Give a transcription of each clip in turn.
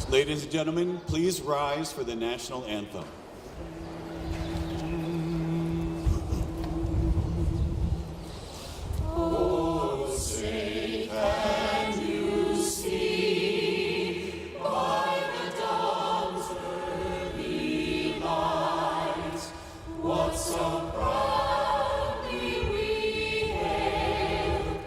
Ladies and gentlemen, please rise for the national anthem. Oh, say can you see by the dawn's early light what so proudly we hailed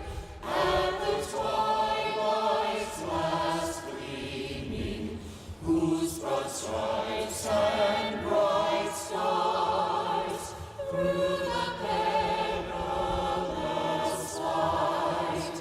at the twilight's last gleaming, whose broad stripes and bright stars through the perilous fight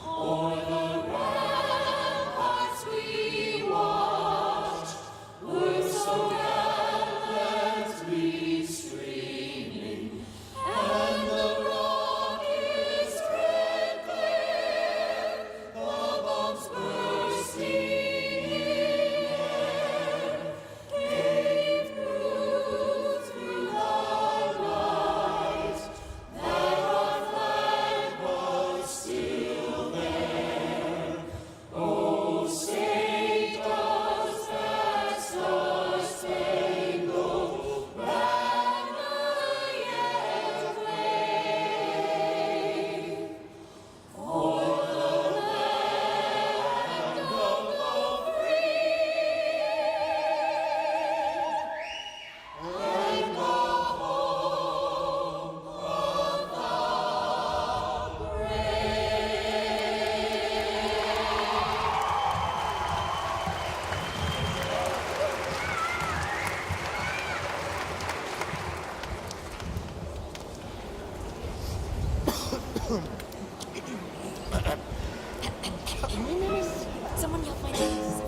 o'er the ramparts we watched were so gallantly streaming, and the rockets' red glare, the bombs bursting in air, gave proof through the night that our flag was still there. Oh, say does that star-spangled banner yet wave o'er the land of the free and the home of the Someone help my nose.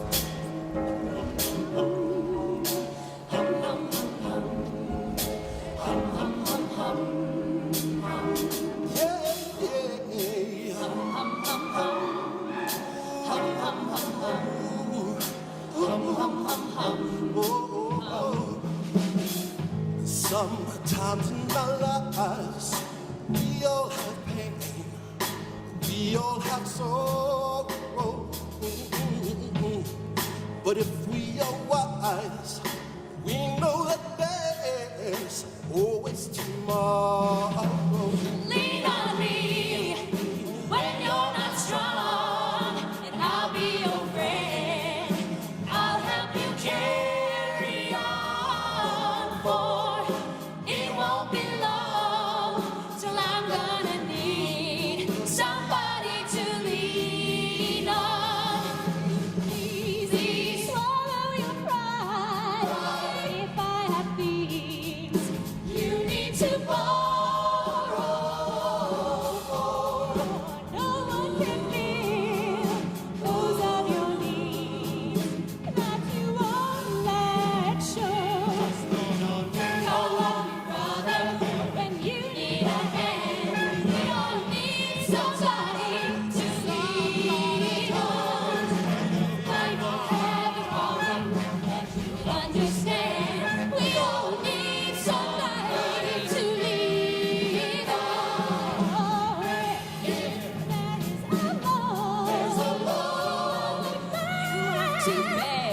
Sometimes in our lives, we all have pain, we all have sorrow. But if we are wise, we know that there's always tomorrow. Lean on me when you're not strong, and I'll be your friend. I'll help you carry on, for it won't be long till I'm gonna need somebody to lean on. Please swallow your pride. If I have things you need to borrow, no one can fill those of your needs that you won't let show. Call on me, brother, when you need a hand. We all need somebody to lean on. I don't have a problem that you understand. We all need somebody to lean on. If that is alone, there's a load to bear.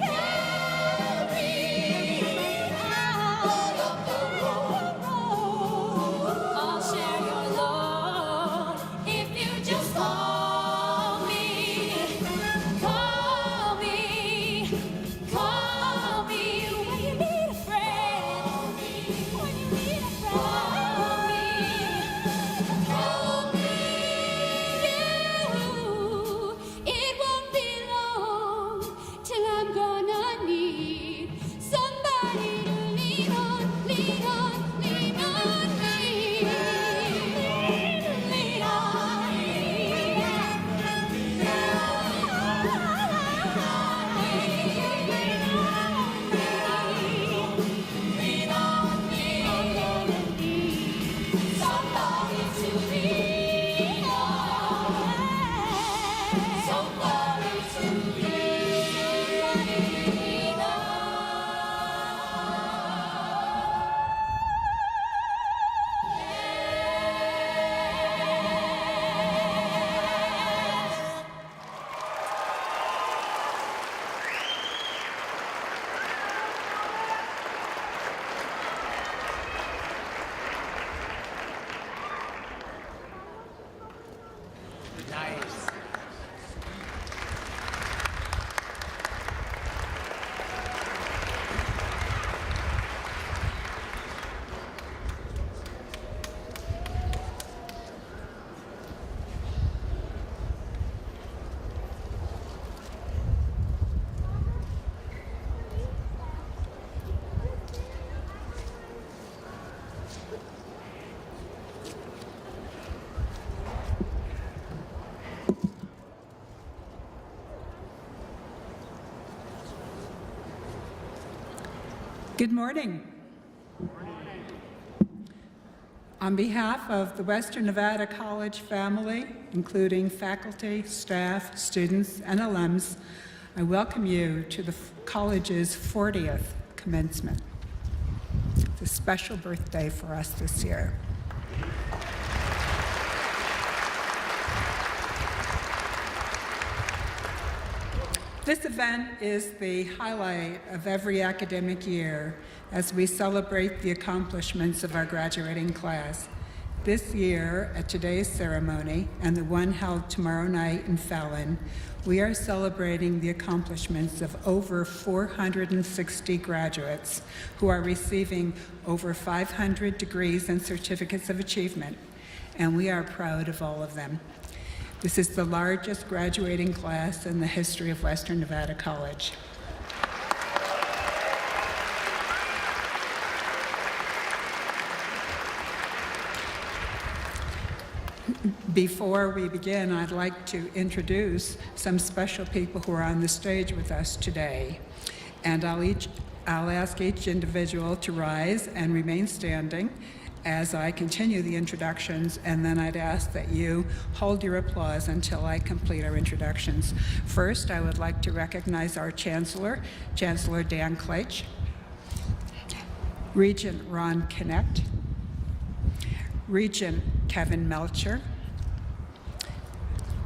Carry out of the road. I'll share your load if you just call me. Call me, call me when you need a friend. When you need a friend, call me. It won't be long till I'm gonna need somebody to lean on, lean on, lean on me. Lean on me. Lean on me. I'm gonna need somebody to lean on. Somebody to lean on. Good morning. On behalf of the Western Nevada College family, including faculty, staff, students, and alums, I welcome you to the college's 40th commencement. It's a special birthday for us this year. This event is the highlight of every academic year as we celebrate the accomplishments of our graduating class. This year, at today's ceremony and the one held tomorrow night in Fallon, we are celebrating the accomplishments of over 460 graduates who are receiving over 500 degrees and certificates of achievement, and we are proud of all of them. This is the largest graduating class in the history of Western Nevada College. Before we begin, I'd like to introduce some special people who are on the stage with us today. And I'll ask each individual to rise and remain standing as I continue the introductions, and then I'd ask that you hold your applause until I complete our introductions. First, I would like to recognize our Chancellor, Chancellor Dan Kleitch, Regent Ron Knecht, Regent Kevin Melcher,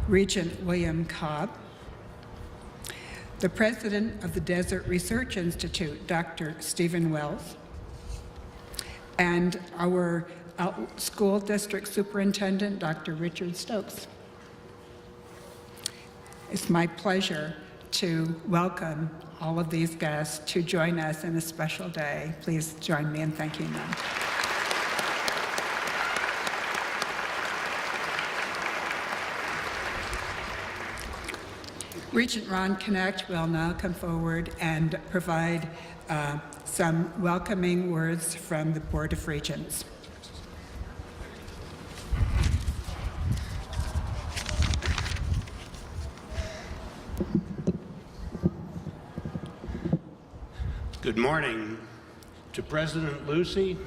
Regent William Cobb, the President of the Desert Research Institute, Dr. Stephen Wells, and our school district superintendent, Dr. Richard Stokes. It's my pleasure to welcome all of these guests to join us in a special day. Please join me in thanking them. Regent Ron Knecht will now come forward and provide some welcoming words from the Board of Regents. Good morning to President Lucy,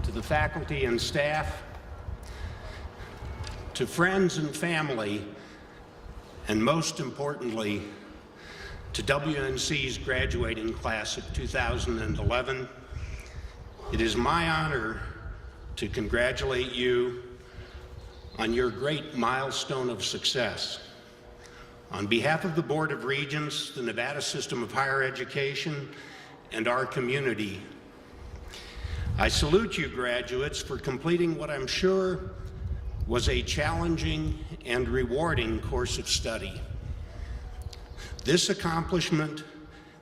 to the faculty and staff, to friends and family, and most importantly, to WNC's graduating class of 2011. It is my honor to congratulate you on your great milestone of success. On behalf of the Board of Regents, the Nevada System of Higher Education, and our community, I salute you graduates for completing what I'm sure was a challenging and rewarding course of study. This accomplishment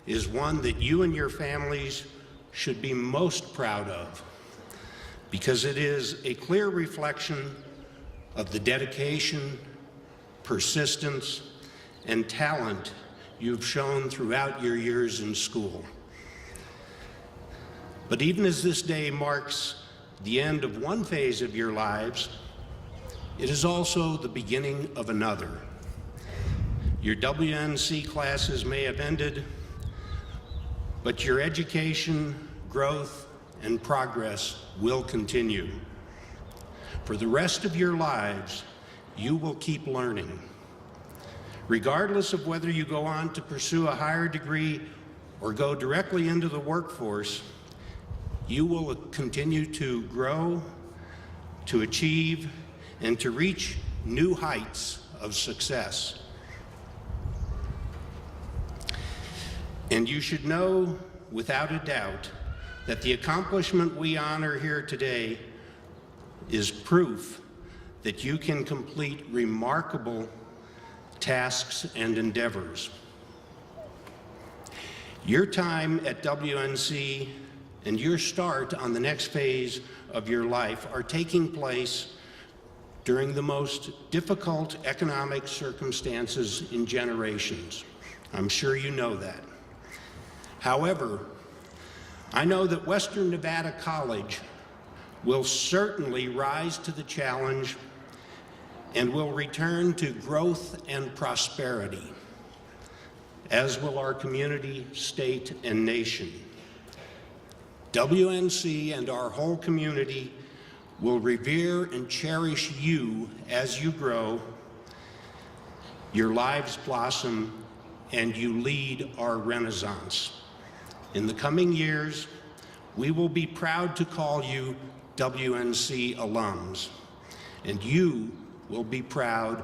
is one that you and your families should be most proud of, because it is a clear reflection of the dedication, persistence, and talent you've shown throughout your years in school. But even as this day marks the end of one phase of your lives, it is also the beginning of another. Your WNC classes may have ended, but your education, growth, and progress will continue. For the rest of your lives, you will keep learning. Regardless of whether you go on to pursue a higher degree or go directly into the workforce, you will continue to grow, to achieve, and to reach new heights of success. And you should know without a doubt that the accomplishment we honor here today is proof that you can complete remarkable tasks and endeavors. Your time at WNC and your start on the next phase of your life are taking place during the most difficult economic circumstances in generations. I'm sure you know that. However, I know that Western Nevada College will certainly rise to the challenge and will return to growth and prosperity, as will our community, state, and nation. WNC and our whole community will revere and cherish you as you grow, your lives blossom, and you lead our renaissance. In the coming years, we will be proud to call you WNC alums, and you will be proud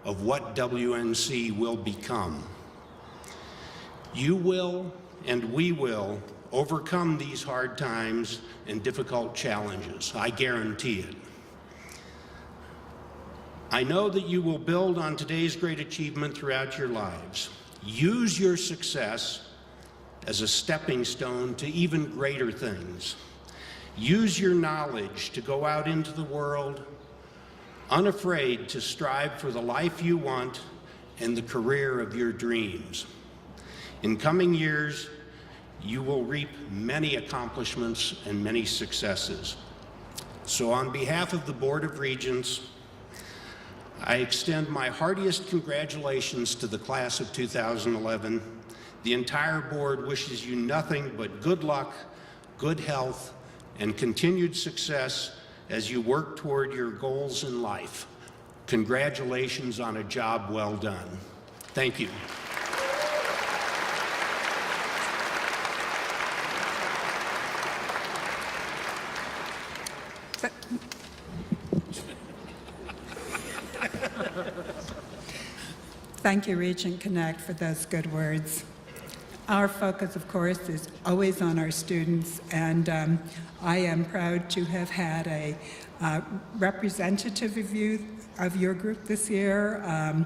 of what WNC will become. You will, and we will, overcome these hard times and difficult challenges. I guarantee it. I know that you will build on today's great achievement throughout your lives. Use your success as a stepping stone to even greater things. Use your knowledge to go out into the world, unafraid to strive for the life you want and the career of your dreams. In coming years, you will reap many accomplishments and many successes. So on behalf of the Board of Regents, I extend my heartiest congratulations to the class of 2011. The entire board wishes you nothing but good luck, good health, and continued success as you work toward your goals in life. Congratulations on a job well done. Thank you. Thank you, Regent Connect, for those good words. Our focus, of course, is always on our students, and I am proud to have had a representative review of your group this year.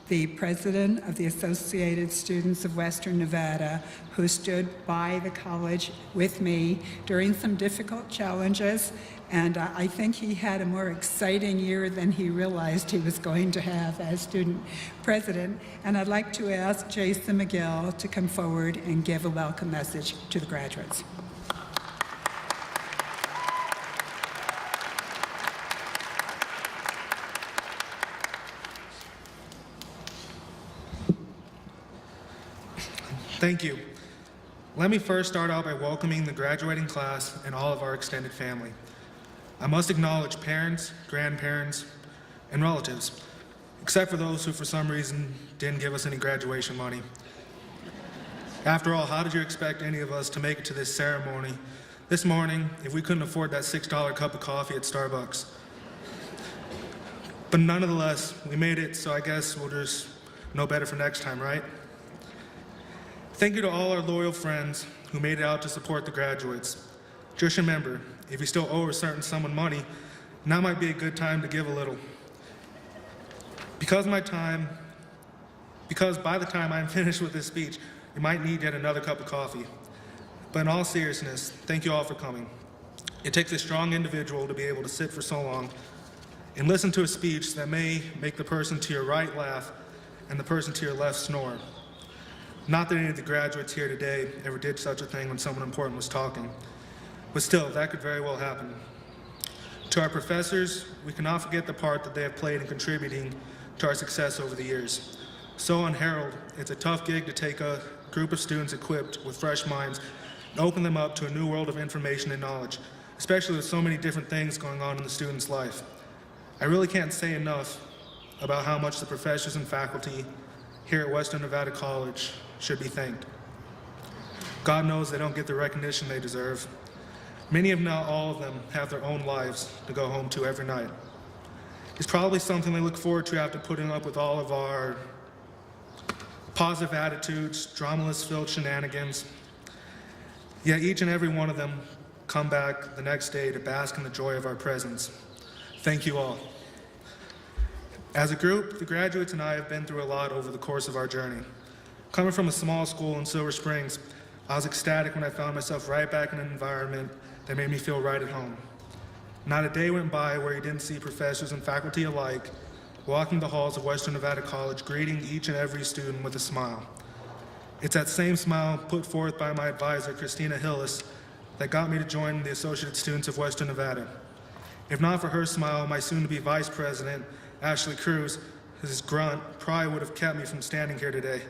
The president of the Associated Students of Western Nevada, who stood by the college with me during some difficult challenges, and I think he had a more exciting year than he realized he was going to have as student president. And I'd like to ask Jason McGill to come forward and give a welcome message to the graduates. Thank you. Let me first start out by welcoming the graduating class and all of our extended family. I must acknowledge parents, grandparents, and relatives, except for those who for some reason didn't give us any graduation money. After all, how did you expect any of us to make it to this ceremony this morning if we couldn't afford that $6 cup of coffee at Starbucks? But nonetheless, we made it, so I guess we'll just know better for next time, right? Thank you to all our loyal friends who made it out to support the graduates. Just remember, if you still owe a certain someone money, now might be a good time to give a little. Because by the time I'm finished with this speech, you might need yet another cup of coffee. But in all seriousness, thank you all for coming. It takes a strong individual to be able to sit for so long and listen to a speech that may make the person to your right laugh and the person to your left snore. Not that any of the graduates here today ever did such a thing when someone important was talking, but still, that could very well happen. To our professors, we cannot forget the part that they have played in contributing to our success over the years. So on Herald, it's a tough gig to take a group of students equipped with fresh minds and open them up to a new world of information and knowledge, especially with so many different things going on in the student's life. I really can't say enough about how much the professors and faculty here at Western Nevada College should be thanked. God knows they don't get the recognition they deserve. Many, if not all of them, have their own lives to go home to every night. It's probably something they look forward to after putting up with all of our positive attitudes, dramaless-filled shenanigans. Yet each and every one of them come back the next day to bask in the joy of our presence. Thank you all. As a group, the graduates and I have been through a lot over the course of our journey. Coming from a small school in Silver Springs, I was ecstatic when I found myself right back in an environment that made me feel right at home. Not a day went by where you didn't see professors and faculty alike walking the halls of Western Nevada College, greeting each and every student with a smile. It's that same smile put forth by my advisor, Christina Hillis, that got me to join the Associated Students of Western Nevada. If not for her smile, my soon-to-be vice president, Ashley Cruz, his grunt probably would have kept me from standing here today.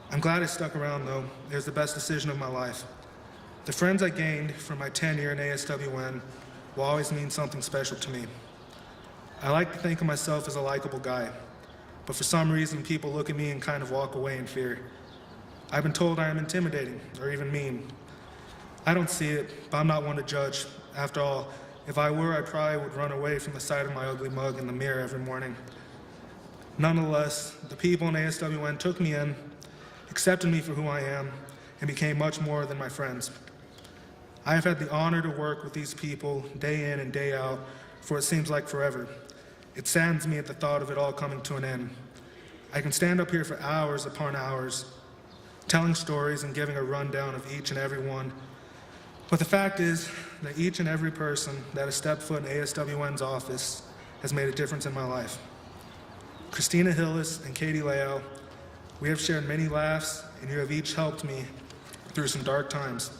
I'm glad I stuck around, though. It was the best decision of my life. The friends I gained from my tenure in ASWN will always mean something special to me. I like to think of myself as a likable guy, but for some reason people look at me and kind of walk away in fear. I've been told I am intimidating or even mean. I don't see it, but I'm not one to judge. After all, if I were, I probably would run away from the sight of my ugly mug in the mirror every morning. Nonetheless, the people in ASWN took me in, accepted me for who I am, and became much more than my friends. I have had the honor to work with these people day in and day out for it seems like forever. It saddens me at the thought of it all coming to an end. I can stand up here for hours upon hours, telling stories and giving a rundown of each and every one. But the fact is that each and every person that has stepped foot in ASWN's office has made a difference in my life. Christina Hillis and Katie Leal, we have shared many laughs, and you have each helped me through some dark times.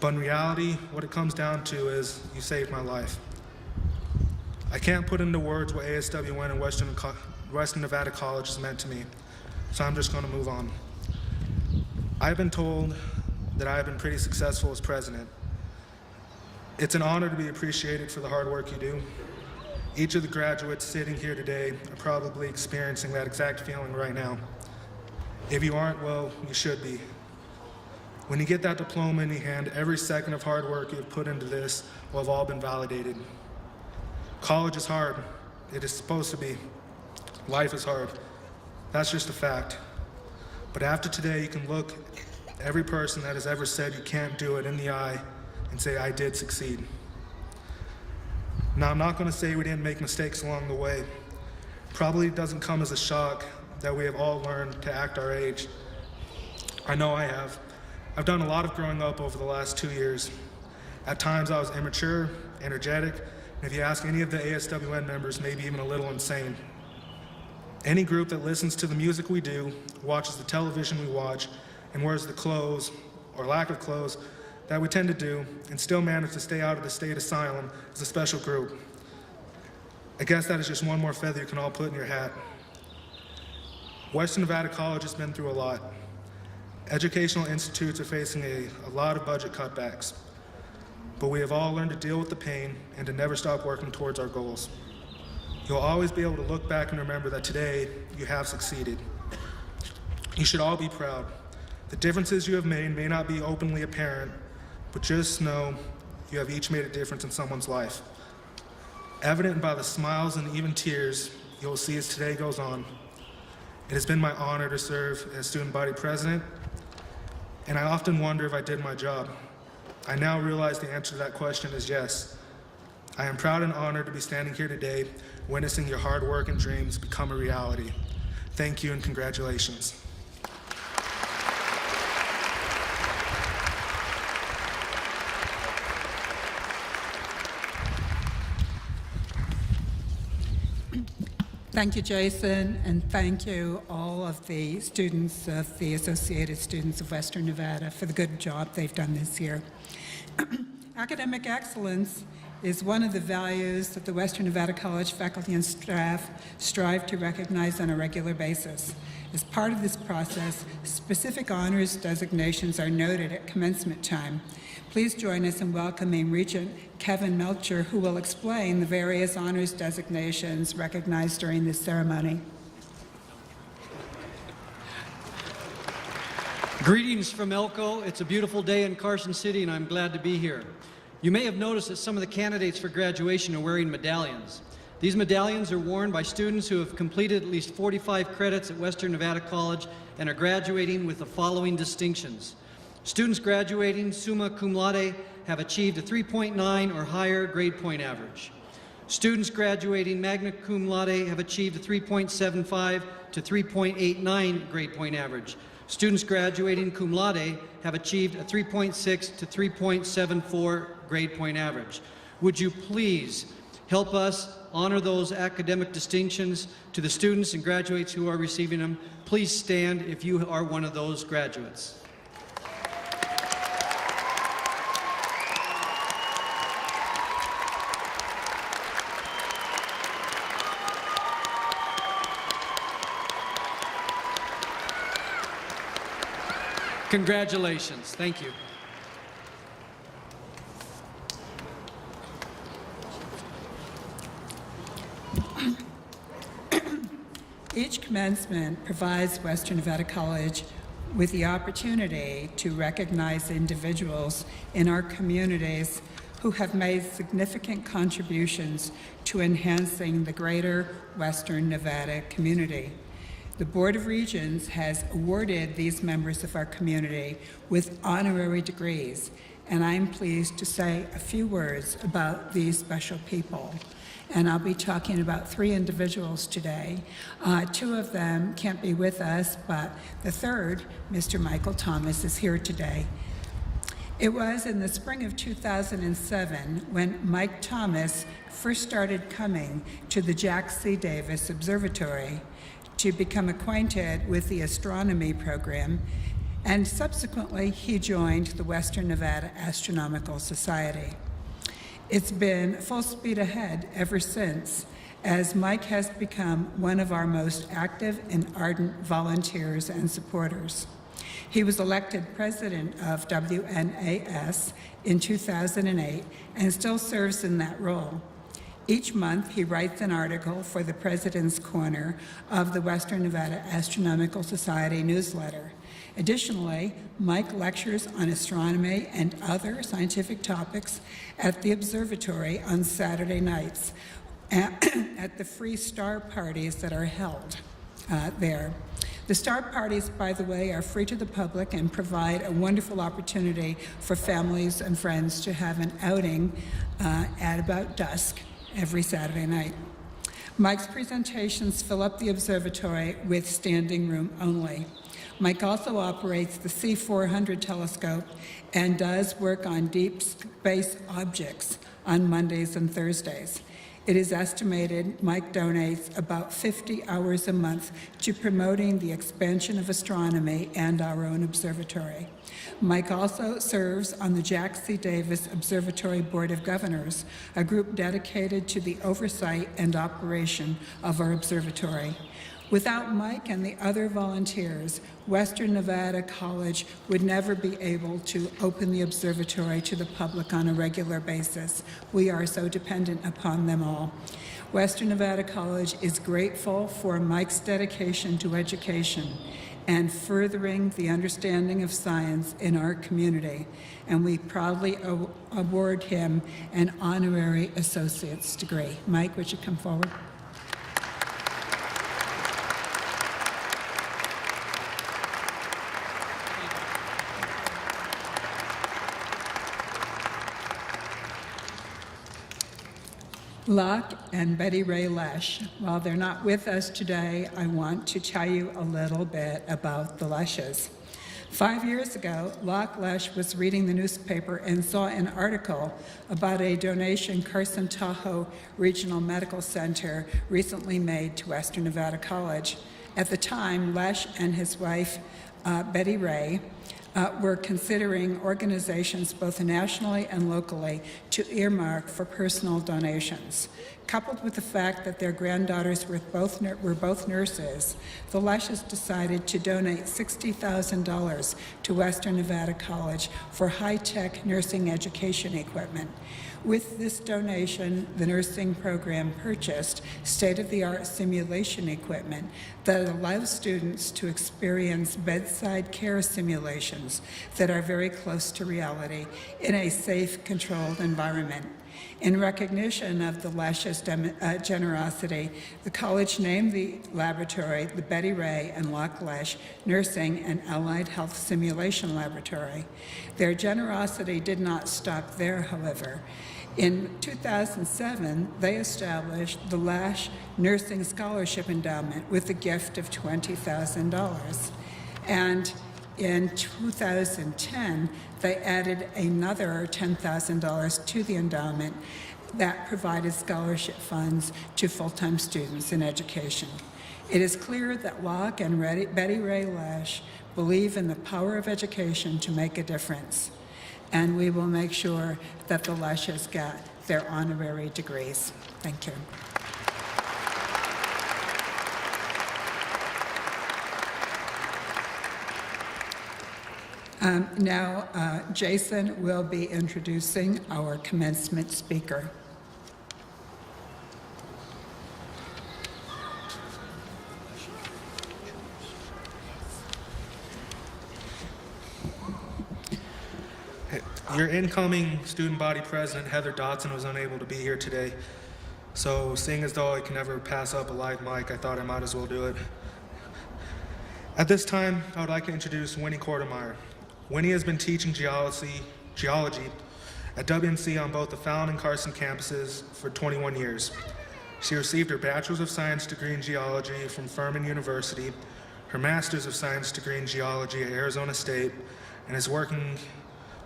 But in reality, what it comes down to is you saved my life. I can't put into words what ASWN and Western Nevada College has meant to me, so I'm just going to move on. I've been told that I have been pretty successful as president. It's an honor to be appreciated for the hard work you do. Each of the graduates sitting here today are probably experiencing that exact feeling right now. If you aren't, well, you should be. When you get that diploma in your hand, every second of hard work you've put into this will have all been validated. College is hard. It is supposed to be. Life is hard. That's just a fact. But after today, you can look every person that has ever said you can't do it in the eye and say, I did succeed. Now, I'm not going to say we didn't make mistakes along the way. Probably doesn't come as a shock that we have all learned to act our age. I know I have. I've done a lot of growing up over the last 2 years. At times I was immature, energetic, and if you ask any of the ASWN members, maybe even a little insane. Any group that listens to the music we do, watches the television we watch, and wears the clothes, or lack of clothes, that we tend to do, and still manage to stay out of the state asylum is a special group. I guess that is just one more feather you can all put in your hat. Western Nevada College has been through a lot. Educational institutes are facing a lot of budget cutbacks, but we have all learned to deal with the pain and to never stop working towards our goals. You'll always be able to look back and remember that today you have succeeded. You should all be proud. The differences you have made may not be openly apparent, but just know you have each made a difference in someone's life. Evident by the smiles and even tears you'll see as today goes on. It has been my honor to serve as student body president, and I often wonder if I did my job. I now realize the answer to that question is yes. I am proud and honored to be standing here today, witnessing your hard work and dreams become a reality. Thank you and congratulations. Thank you, Jason, and thank you all of the students of the Associated Students of Western Nevada for the good job they've done this year. Academic excellence is one of the values that the Western Nevada College faculty and staff strive to recognize on a regular basis. As part of this process, specific honors designations are noted at commencement time. Please join us in welcoming Regent Kevin Melcher, who will explain the various honors designations recognized during this ceremony. Greetings from Elko. It's a beautiful day in Carson City, and I'm glad to be here. You may have noticed that some of the candidates for graduation are wearing medallions. These medallions are worn by students who have completed at least 45 credits at Western Nevada College and are graduating with the following distinctions. Students graduating summa cum laude have achieved a 3.9 or higher grade point average. Students graduating magna cum laude have achieved a 3.75 to 3.89 grade point average. Students graduating cum laude have achieved a 3.6 to 3.74 grade point average. Would you please help us honor those academic distinctions to the students and graduates who are receiving them? Please stand if you are one of those graduates. Congratulations. Thank you. Each commencement provides Western Nevada College with the opportunity to recognize individuals in our communities who have made significant contributions to enhancing the greater Western Nevada community. The Board of Regents has awarded these members of our community with honorary degrees, and I'm pleased to say a few words about these special people. And I'll be talking about 3 individuals today. 2 of them can't be with us, but the third, Mr. Michael Thomas, is here today. It was in the spring of 2007 when Mike Thomas first started coming to the Jack C. Davis Observatory to become acquainted with the astronomy program, and subsequently he joined the Western Nevada Astronomical Society. It's been full speed ahead ever since, as Mike has become one of our most active and ardent volunteers and supporters. He was elected president of WNAS in 2008 and still serves in that role. Each month, he writes an article for the President's Corner of the Western Nevada Astronomical Society newsletter. Additionally, Mike lectures on astronomy and other scientific topics at the observatory on Saturday nights at the free star parties that are held there. The star parties, by the way, are free to the public and provide a wonderful opportunity for families and friends to have an outing at about dusk every Saturday night. Mike's presentations fill up the observatory with standing room only. Mike also operates the C400 telescope and does work on deep space objects on Mondays and Thursdays. It is estimated Mike donates about 50 hours a month to promoting the expansion of astronomy and our own observatory. Mike also serves on the Jack C. Davis Observatory Board of Governors, a group dedicated to the oversight and operation of our observatory. Without Mike and the other volunteers, Western Nevada College would never be able to open the observatory to the public on a regular basis. We are so dependent upon them all. Western Nevada College is grateful for Mike's dedication to education and furthering the understanding of science in our community, and we proudly award him an honorary associate's degree. Mike, would you come forward? Locke and Betty Ray Lesh. While they're not with us today, I want to tell you a little bit about the Leshes. 5 years ago, Locke Lesh was reading the newspaper and saw an article about a donation Carson Tahoe Regional Medical Center recently made to Western Nevada College. At the time, Lesh and his wife, Betty Ray, were considering organizations both nationally and locally to earmark for personal donations. Coupled with the fact that their granddaughters were both nurses, the Leshes decided to donate $60,000 to Western Nevada College for high-tech nursing education equipment. With this donation, the nursing program purchased state-of-the-art simulation equipment that allows students to experience bedside care simulations that are very close to reality in a safe, controlled environment. In recognition of the Lesh's generosity, the college named the laboratory the Betty Ray and Locke Lesh Nursing and Allied Health Simulation Laboratory. Their generosity did not stop there, however. In 2007, they established the Lesh Nursing Scholarship Endowment with a gift of $20,000. And in 2010, they added another $10,000 to the endowment that provided scholarship funds to full-time students in education. It is clear that Locke and Betty Ray Lesh believe in the power of education to make a difference, and we will make sure that the Leshes get their honorary degrees. Thank you. Now, Jason will be introducing our commencement speaker. Your incoming student body president, Heather Dotson, was unable to be here today. So seeing as though I can never pass up a live mic, I thought I might as well do it. At this time, I would like to introduce Winnie Kortemeyer. Winnie has been teaching geology at WNC on both the Fallon and Carson campuses for 21 years. She received her Bachelor's of Science degree in Geology from Furman University, her Master's of Science degree in Geology at Arizona State, and is working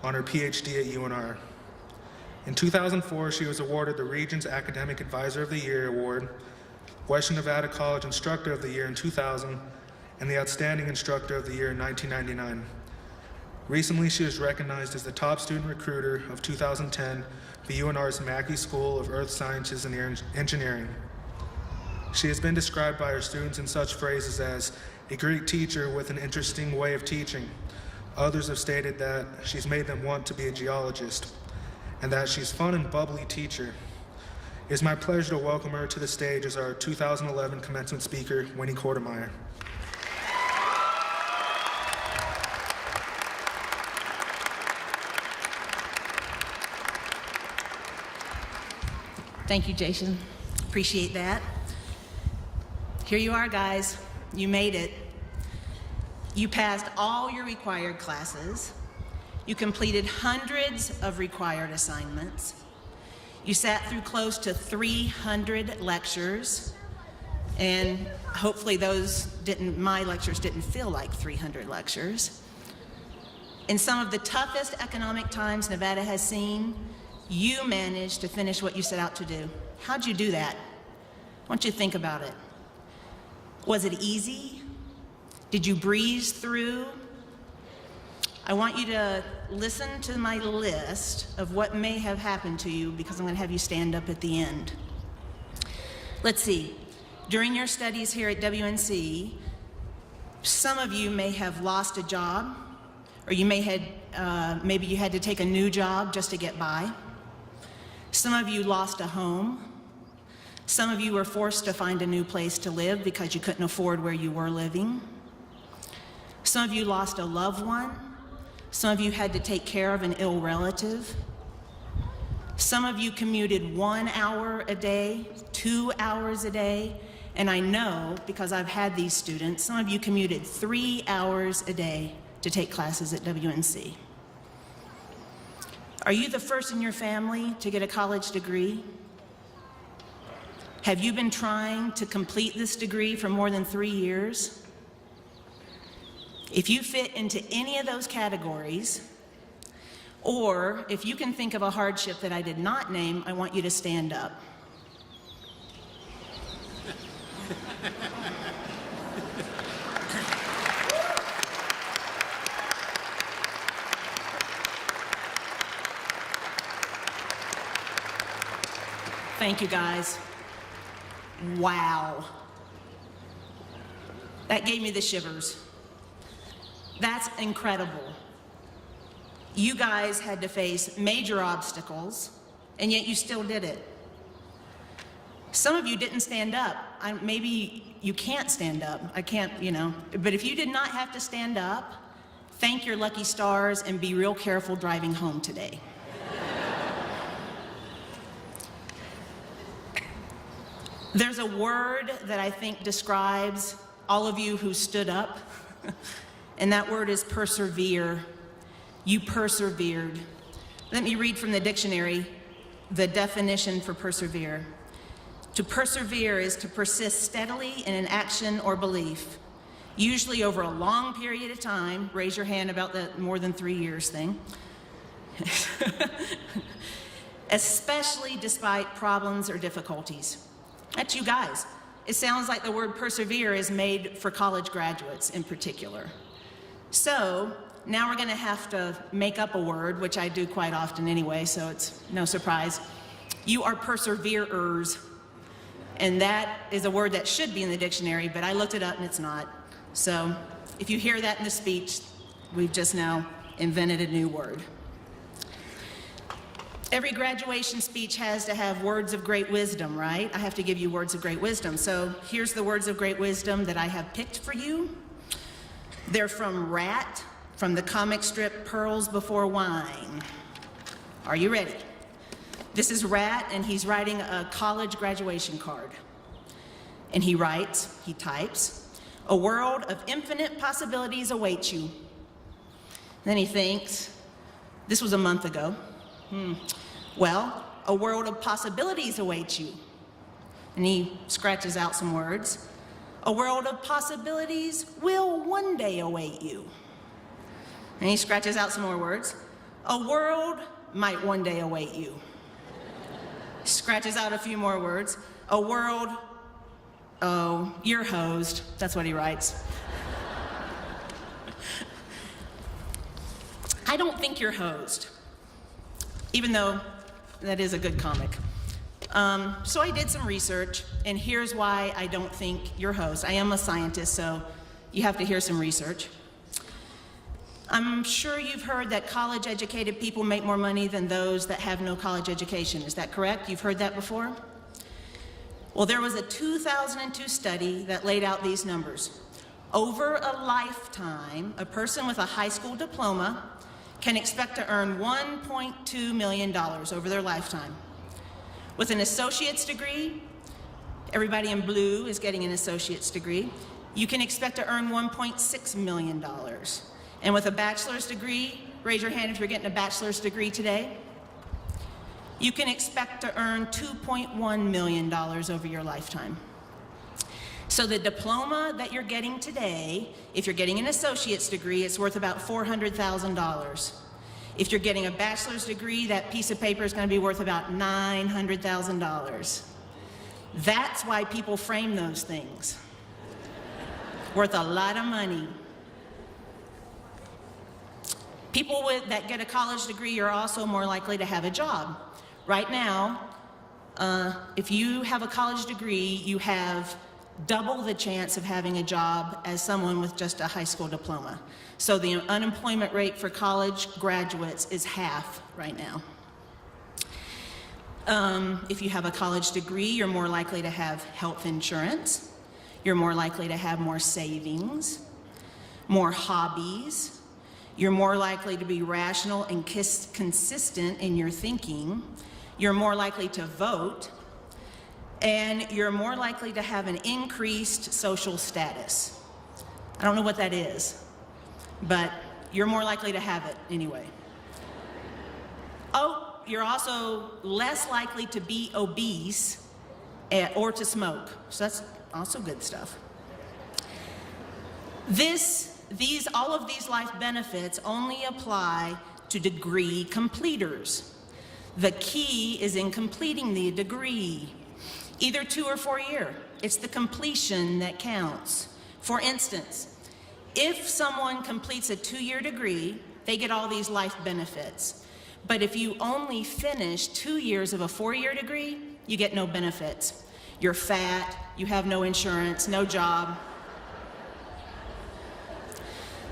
on her PhD at UNR. In 2004, she was awarded the Region's Academic Advisor of the Year Award, Western Nevada College Instructor of the Year in 2000, and the Outstanding Instructor of the Year in 1999. Recently, she was recognized as the top student recruiter of 2010 for UNR's Mackey School of Earth Sciences and Engineering. She has been described by her students in such phrases as a great teacher with an interesting way of teaching. Others have stated that she's made them want to be a geologist, and that she's fun and bubbly teacher. It is my pleasure to welcome her to the stage as our 2011 commencement speaker, Winnie Kortemeyer. Thank you, Jason. Appreciate that. Here you are, guys. You made it. You passed all your required classes. You completed hundreds of required assignments. You sat through close to 300 lectures, and hopefully my lectures didn't feel like 300 lectures. In some of the toughest economic times Nevada has seen, you managed to finish what you set out to do. How'd you do that? I want you to think about it. Was it easy? Did you breeze through? I want you to listen to my list of what may have happened to you, because I'm going to have you stand up at the end. Let's see. During your studies here at WNC, some of you may have lost a job, or you may have, maybe you had to take a new job just to get by. Some of you lost a home. Some of you were forced to find a new place to live because you couldn't afford where you were living. Some of you lost a loved one. Some of you had to take care of an ill relative. Some of you commuted 1 hour a day, 2 hours a day, and I know, because I've had these students, some of you commuted 3 hours a day to take classes at WNC. Are you the first in your family to get a college degree? Have you been trying to complete this degree for more than 3 years? If you fit into any of those categories, or if you can think of a hardship that I did not name, I want you to stand up. Thank you, guys. Wow. That gave me the shivers. That's incredible. You guys had to face major obstacles, and yet you still did it. Some of you didn't stand up. Maybe you can't stand up. I can't, but if you did not have to stand up, thank your lucky stars and be real careful driving home today. There's a word that I think describes all of you who stood up, and that word is persevere. You persevered. Let me read from the dictionary the definition for persevere. To persevere is to persist steadily in an action or belief, usually over a long period of time. Raise your hand about the more than 3 years thing. Especially despite problems or difficulties. That's you guys. It sounds like the word persevere is made for college graduates in particular. So now we're going to have to make up a word, which I do quite often anyway, so it's no surprise. You are perseverers. And that is a word that should be in the dictionary, but I looked it up and it's not. So if you hear that in the speech, we've just now invented a new word. Every graduation speech has to have words of great wisdom, right? I have to give you words of great wisdom. So here's the words of great wisdom that I have picked for you. They're from Rat, from the comic strip Pearls Before Wine. Are you ready? This is Rat, and he's writing a college graduation card. And he types, "A world of infinite possibilities awaits you." Then he thinks, this was a month ago. Well, a world of possibilities awaits you. And he scratches out some words. "A world of possibilities will one day await you." And he scratches out some more words. "A world might one day await you." Scratches out a few more words. "A world, oh, you're hosed." That's what he writes. I don't think you're hosed, even though that is a good comic. So I did some research, and here's why I don't think you're hosed. I am a scientist, so you have to hear some research. I'm sure you've heard that college-educated people make more money than those that have no college education. Is that correct? You've heard that before? Well, there was a 2002 study that laid out these numbers. Over a lifetime, a person with a high school diploma can expect to earn $1.2 million over their lifetime. With an associate's degree, everybody in blue is getting an associate's degree, you can expect to earn $1.6 million. And with a bachelor's degree, raise your hand if you're getting a bachelor's degree today, you can expect to earn $2.1 million over your lifetime. So the diploma that you're getting today, if you're getting an associate's degree, it's worth about $400,000. If you're getting a bachelor's degree, that piece of paper is going to be worth about $900,000. That's why people frame those things. Worth a lot of money. People that get a college degree are also more likely to have a job. Right now, if you have a college degree, you have double the chance of having a job as someone with just a high school diploma. So the unemployment rate for college graduates is half right now. If you have a college degree, you're more likely to have health insurance. You're more likely to have more savings, more hobbies. You're more likely to be rational and consistent in your thinking. You're more likely to vote. And you're more likely to have an increased social status. I don't know what that is, but you're more likely to have it anyway. Oh, you're also less likely to be obese or to smoke. So that's also good stuff. All of these life benefits only apply to degree completers. The key is in completing the degree. Either 2 or 4 year. It's the completion that counts. For instance, if someone completes a 2-year degree, they get all these life benefits. But if you only finish 2 years of a 4-year degree, you get no benefits. You're fat, you have no insurance, no job.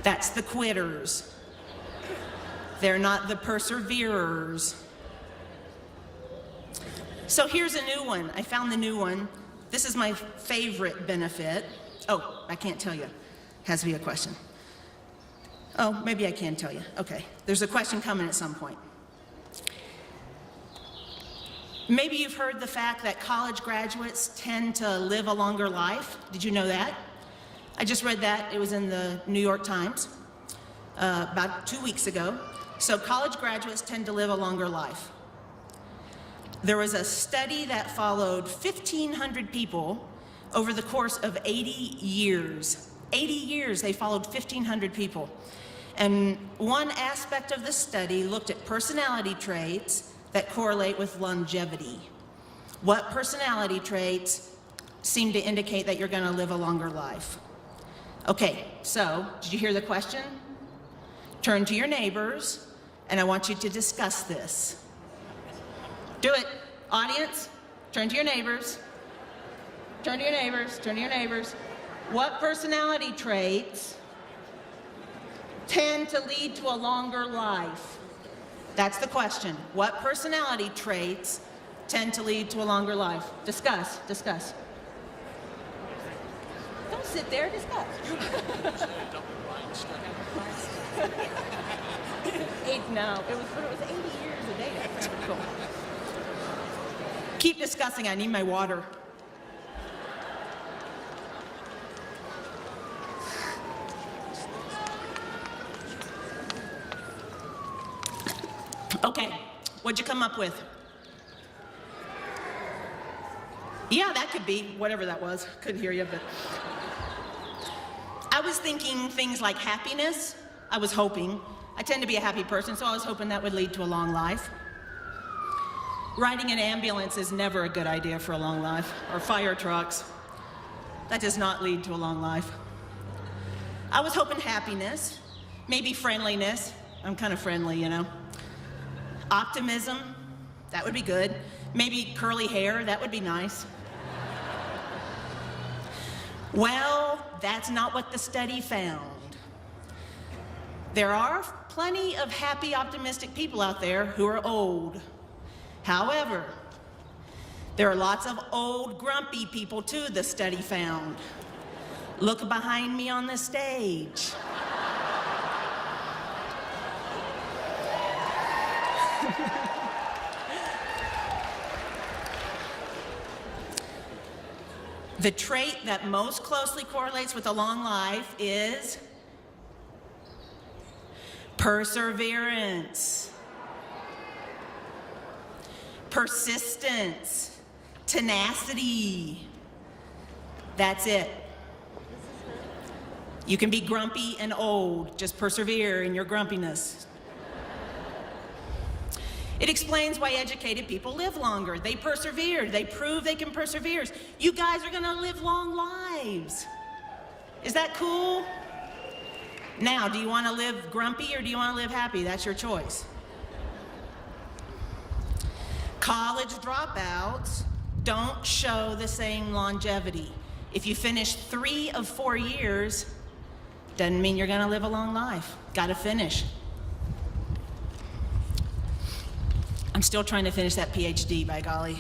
That's the quitters. They're not the perseverers. So here's a new one. I found the new one. This is my favorite benefit. Oh, I can't tell you. Has to be a question. Oh, maybe I can tell you. Okay, there's a question coming at some point. Maybe you've heard the fact that college graduates tend to live a longer life. Did you know that? I just read that. It was in the New York Times about 2 weeks ago. So college graduates tend to live a longer life. There was a study that followed 1,500 people over the course of 80 years. 80 years, they followed 1,500 people. And one aspect of the study looked at personality traits that correlate with longevity. What personality traits seem to indicate that you're going to live a longer life? Okay, so did you hear the question? Turn to your neighbors, and I want you to discuss this. Do it. Audience, turn to your neighbors. Turn to your neighbors. Turn to your neighbors. What personality traits tend to lead to a longer life? That's the question. What personality traits tend to lead to a longer life? Discuss. Discuss. Don't sit there. Discuss. No, it was 80 years a day. That's pretty cool. Keep discussing. I need my water. Okay, what'd you come up with? Yeah, that could be, whatever that was. Couldn't hear you, but. I was thinking things like happiness. I was hoping. I tend to be a happy person, so I was hoping that would lead to a long life. Riding an ambulance is never a good idea for a long life, or fire trucks. That does not lead to a long life. I was hoping happiness, maybe friendliness. I'm kind of friendly, you know. Optimism, that would be good. Maybe curly hair, that would be nice. Well, that's not what the study found. There are plenty of happy, optimistic people out there who are old. However, there are lots of old, grumpy people too, the study found. Look behind me on the stage. The trait that most closely correlates with a long life is perseverance, persistence, tenacity. That's it. You can be grumpy and old. Just persevere in your grumpiness. It explains why educated people live longer. They persevered. They prove they can persevere. You guys are going to live long lives. Is that cool? Now, do you want to live grumpy or do you want to live happy? That's your choice. College dropouts don't show the same longevity. If you finish 3 of 4 years, doesn't mean you're going to live a long life. Got to finish. I'm still trying to finish that PhD, by golly,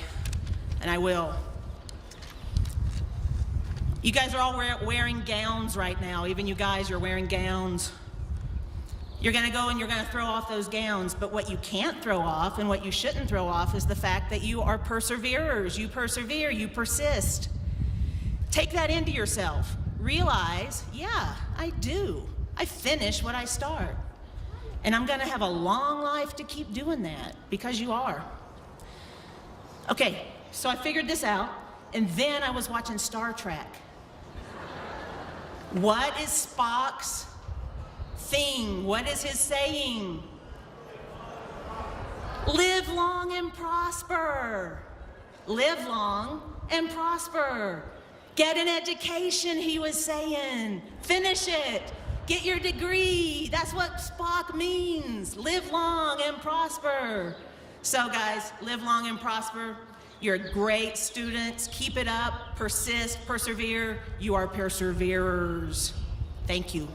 and I will. You guys are all wearing gowns right now. Even you guys are wearing gowns. You're gonna go and you're gonna throw off those gowns, but what you can't throw off and what you shouldn't throw off is the fact that you are perseverers. You persevere, you persist. Take that into yourself. Realize, yeah, I do. I finish what I start. And I'm gonna have a long life to keep doing that, because you are. Okay, so I figured this out, and then I was watching Star Trek. What is Spock's thing? What is his saying? Live long and prosper. Live long and prosper. Get an education, he was saying. Finish it. Get your degree. That's what Spock means. Live long and prosper. So guys, live long and prosper. You're great students. Keep it up. Persist, persevere. You are perseverers. Thank you.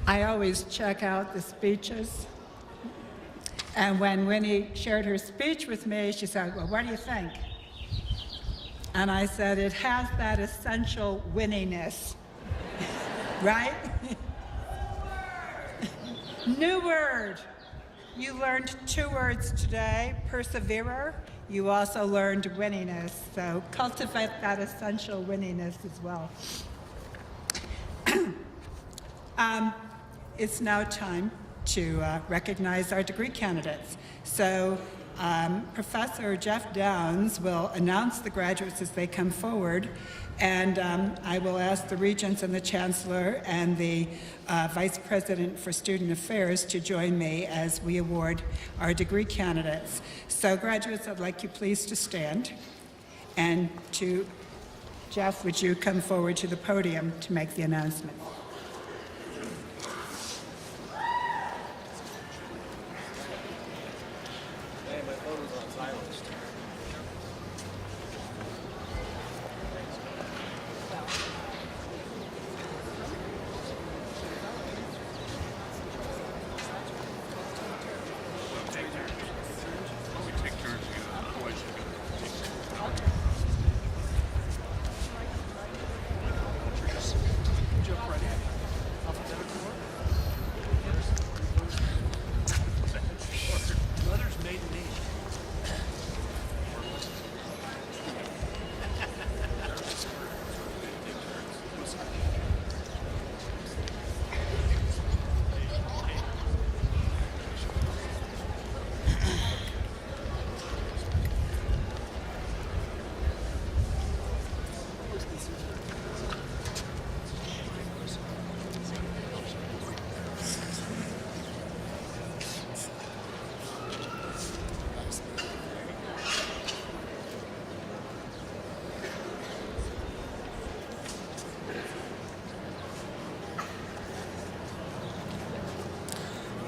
I always check out the speeches. And when Winnie shared her speech with me, she said, well, what do you think? And I said, it has that essential winniness, right? New word. You learned 2 words today, perseverer. You also learned winniness, so cultivate that essential winniness as well. It's now time to recognize our degree candidates. So Professor Jeff Downs will announce the graduates as they come forward, and I will ask the Regents and the Chancellor and the Vice President for Student Affairs to join me as we award our degree candidates. So graduates, I'd like you please to stand, and to Jeff, would you come forward to the podium to make the announcement?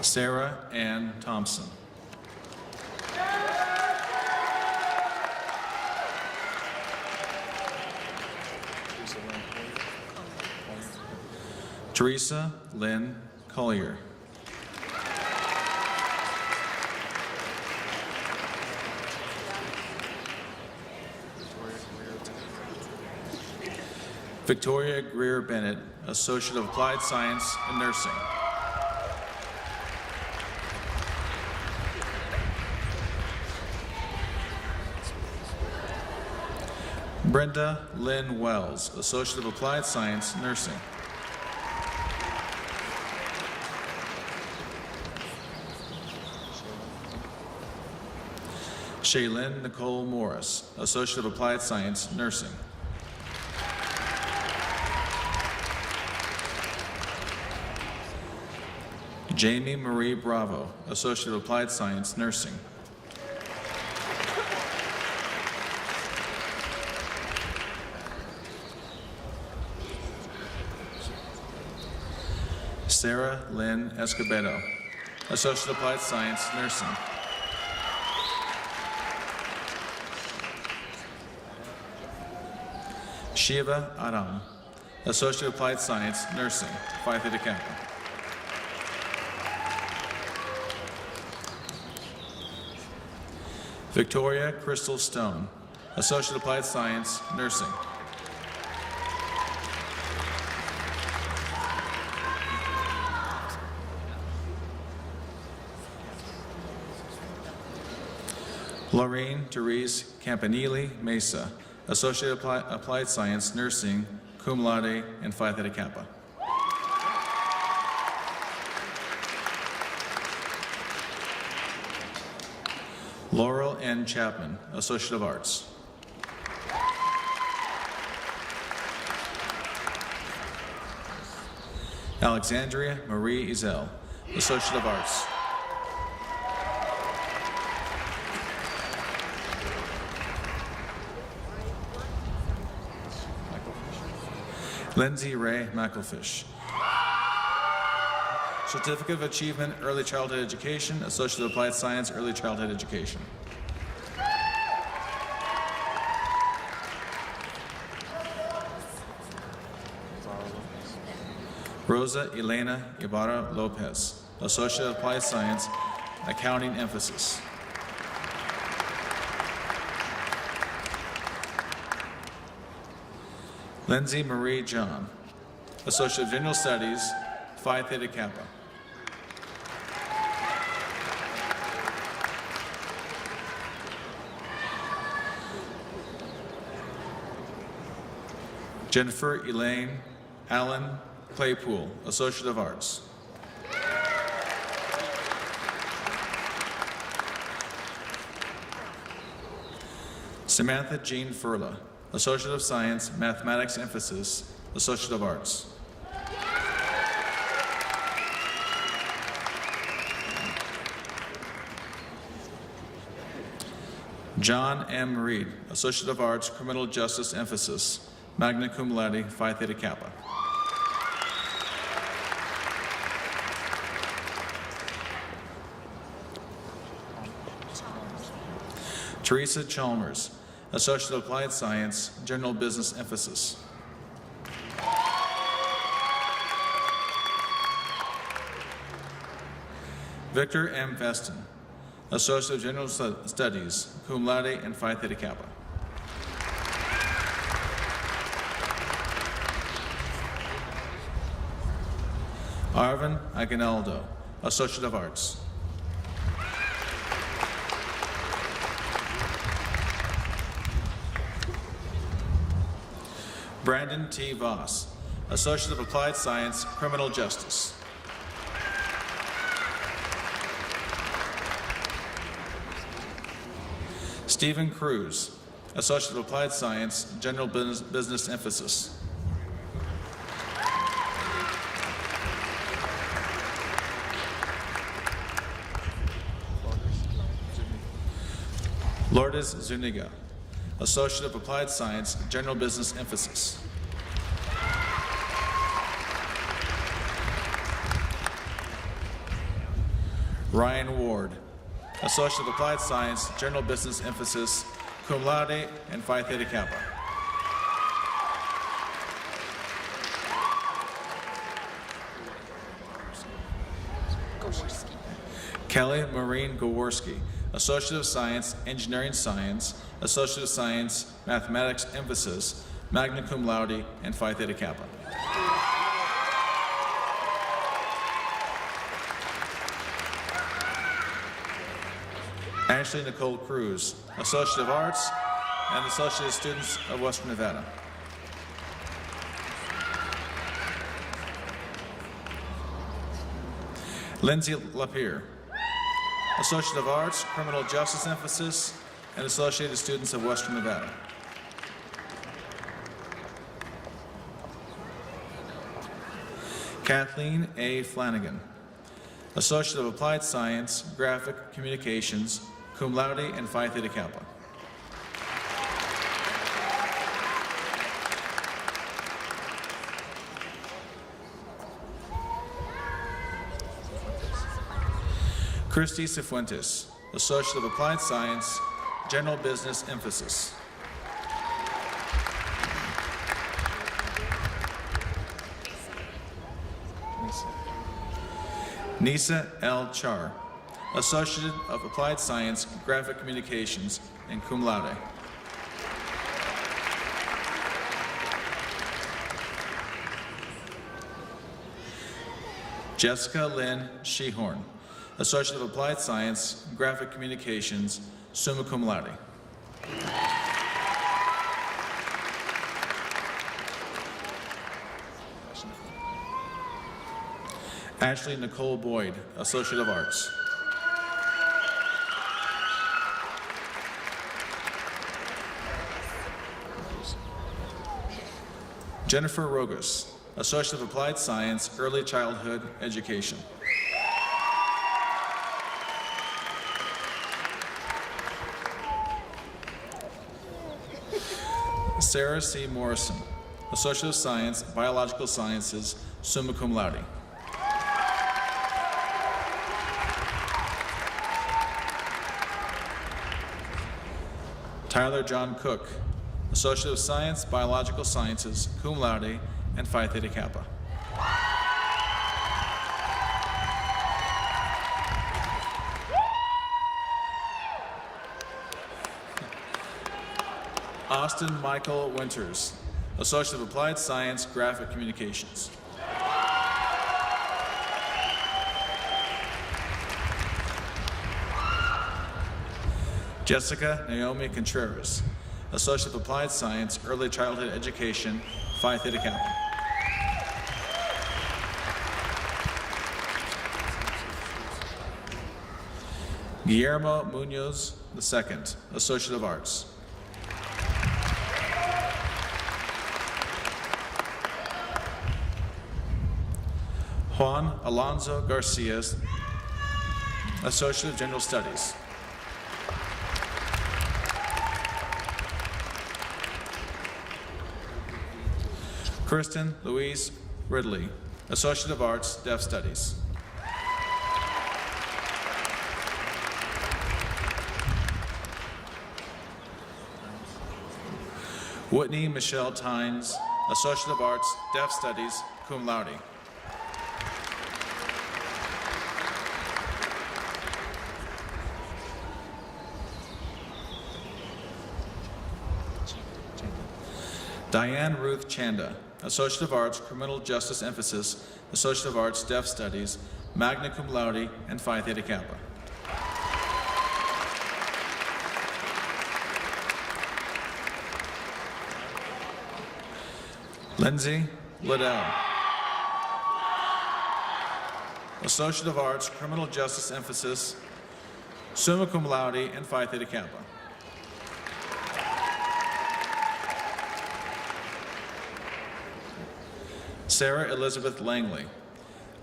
Sarah Ann Thompson. Teresa Lynn Collier. Victoria Greer Bennett, Associate of Applied Science in Nursing. Brenda Lynn Wells, Associate of Applied Science, Nursing. Shaylin Nicole Morris, Associate of Applied Science, Nursing. Jamie Marie Bravo, Associate of Applied Science, Nursing. Sarah Lynn Escobedo, Associate of Applied Science, Nursing. Shiva Adam, Associate of Applied Science, Nursing, Phi Theta Kappa. Victoria Crystal Stone, Associate of Applied Science, Nursing. Lorraine Therese Campanile Mesa, Associate of Applied Science, Nursing, cum laude, and Phi Theta Kappa. Laurel N. Chapman, Associate of Arts. Alexandria Marie Ezel, Associate of Arts. Lindsay Ray McElfish. Certificate of Achievement, Early Childhood Education, Associate of Applied Science, Early Childhood Education. Rosa Elena Ibarra Lopez, Associate of Applied Science, Accounting Emphasis. Lindsay Marie John, Associate of General Studies, Phi Theta Kappa. Jennifer Elaine Allen Claypool, Associate of Arts. Samantha Jean Furla, Associate of Science, Mathematics Emphasis, Associate of Arts. John M. Reed, Associate of Arts, Criminal Justice Emphasis, magna cum laude, Phi Theta Kappa. Teresa Chalmers, Associate of Applied Science, General Business Emphasis. Victor M. Veston, Associate of General Studies, cum laude, and Phi Theta Kappa. Arvin Aguinaldo, Associate of Arts. Brandon T. Voss, Associate of Applied Science, Criminal Justice. Stephen Cruz, Associate of Applied Science, General Business Emphasis. Lourdes Zuniga, Associate of Applied Science, General Business Emphasis. Ryan Ward, Associate of Applied Science, General Business Emphasis, cum laude and Phi Theta Kappa. Kelly Maureen Gaworski, Associate of Science, Engineering Science, Associate of Science, Mathematics Emphasis, magna cum laude, and Phi Theta Kappa. Ashley Nicole Cruz, Associate of Arts and Associate of Students of Western Nevada. Lindsay Lapierre, Associate of Arts, Criminal Justice Emphasis, and Associated Students of Western Nevada. Kathleen A. Flanagan, Associate of Applied Science, Graphic Communications, cum laude and Phi Theta Kappa. Christy Cifuentes, Associate of Applied Science, General Business Emphasis. Nisa L. Char, Associate of Applied Science, Graphic Communications, and cum laude. Jessica Lynn Shehorn, Associate of Applied Science, Graphic Communications, summa cum laude. Ashley Nicole Boyd, Associate of Arts. Jennifer Rogas, Associate of Applied Science, Early Childhood Education. Sarah C. Morrison, Associate of Science, Biological Sciences, summa cum laude. Tyler John Cook, Associate of Science, Biological Sciences, cum laude, and Phi Theta Kappa. Austin Michael Winters, Associate of Applied Science, Graphic Communications. Jessica Naomi Contreras, Associate of Applied Science, Early Childhood Education, Phi Theta Kappa. Guillermo Munoz II, Associate of Arts. Juan Alonso Garcia, Associate of General Studies. Kristen Louise Ridley, Associate of Arts, Deaf Studies. Whitney Michelle Tynes, Associate of Arts, Deaf Studies, cum laude. Diane Ruth Chanda, Associate of Arts, Criminal Justice Emphasis, Associate of Arts, Deaf Studies, magna cum laude, and Phi Theta Kappa. Lindsay Liddell, Associate of Arts, Criminal Justice Emphasis, summa cum laude, and Phi Theta Kappa. Sarah Elizabeth Langley,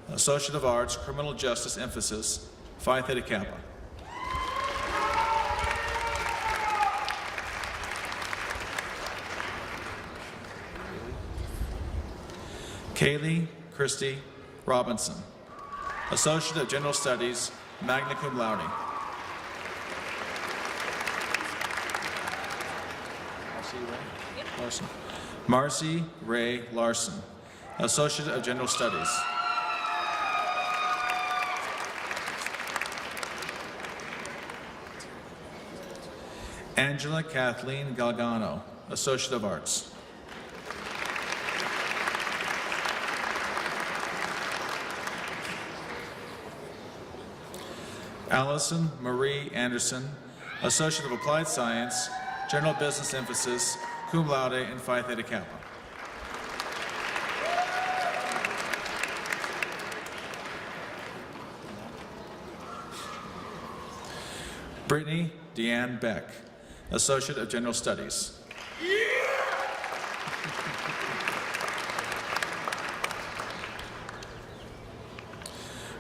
Associate of Arts, Criminal Justice Emphasis, Phi Theta Kappa. Kaylee Christie Robinson, Associate of General Studies, magna cum laude. Larson. Marcy Ray Larson, Associate of General Studies. Angela Kathleen Galgano, Associate of Arts. Allison Marie Anderson, Associate of Applied Science, General Business Emphasis, cum laude and Phi Theta Kappa. Brittany Deanne Beck, Associate of General Studies.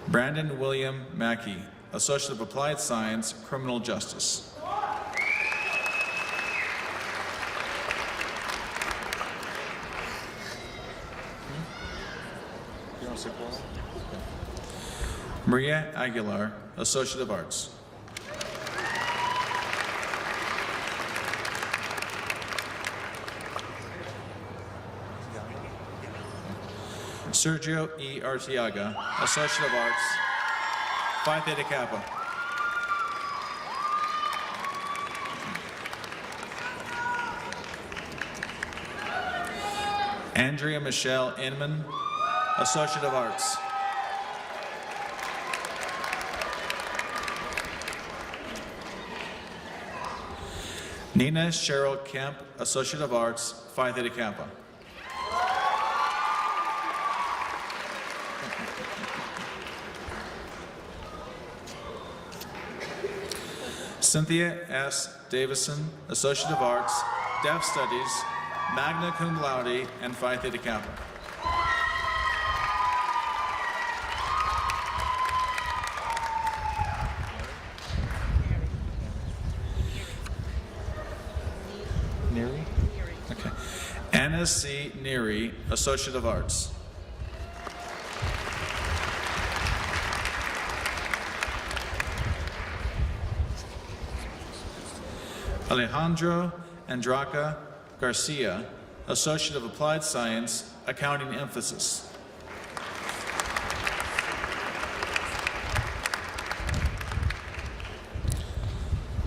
Brandon William Mackey, Associate of Applied Science, Criminal Justice. Maria Aguilar, Associate of Arts. Sergio E. Arteaga, Associate of Arts, Phi Theta Kappa. Andrea Michelle Inman, Associate of Arts. Nina Cheryl Kemp, Associate of Arts, Phi Theta Kappa. Cynthia S. Davison, Associate of Arts, Deaf Studies, magna cum laude, and Phi Theta Kappa. Neary? Okay. Anna C. Neary, Associate of Arts. Alejandro Andraca Garcia, Associate of Applied Science, Accounting Emphasis.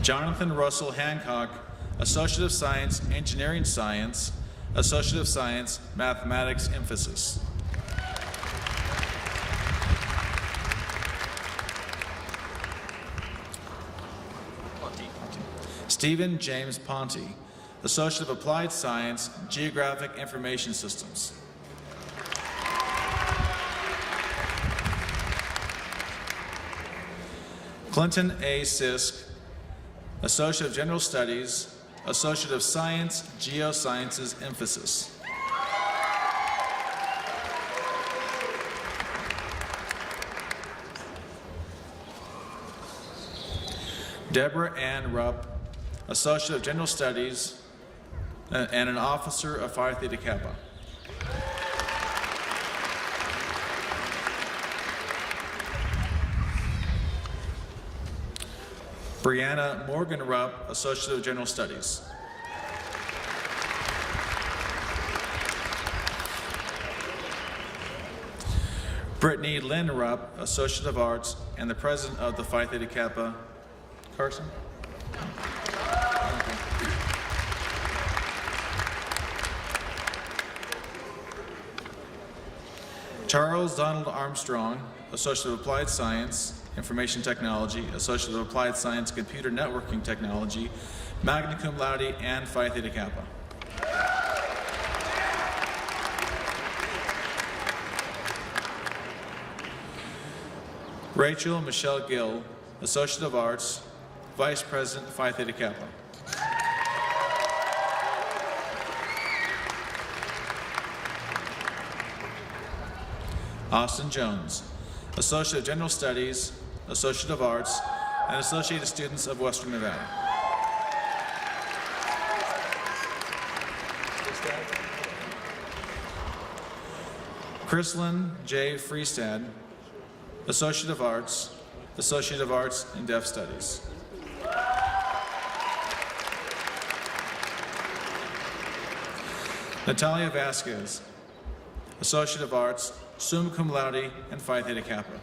Jonathan Russell Hancock, Associate of Science, Engineering Science, Associate of Science, Mathematics Emphasis. Stephen James Ponte, Associate of Applied Science, Geographic Information Systems. Clinton A. Sisk, Associate of General Studies, Associate of Science, Geosciences Emphasis. Deborah Ann Rupp, Associate of General Studies, and an Officer of Phi Theta Kappa. Brianna Morgan Rupp, Associate of General Studies. Brittany Lynn Rupp, Associate of Arts, and the President of the Phi Theta Kappa. Carson? Charles Donald Armstrong, Associate of Applied Science, Information Technology, Associate of Applied Science, Computer Networking Technology, magna cum laude, and Phi Theta Kappa. Rachel Michelle Gill, Associate of Arts, Vice President, Phi Theta Kappa. Austin Jones, Associate of General Studies, Associate of Arts, and Associated Students of Western Nevada. Chrislyn J. Freestad, Associate of Arts, Associate of Arts in Deaf Studies. Natalia Vasquez, Associate of Arts, summa cum laude and Phi Theta Kappa.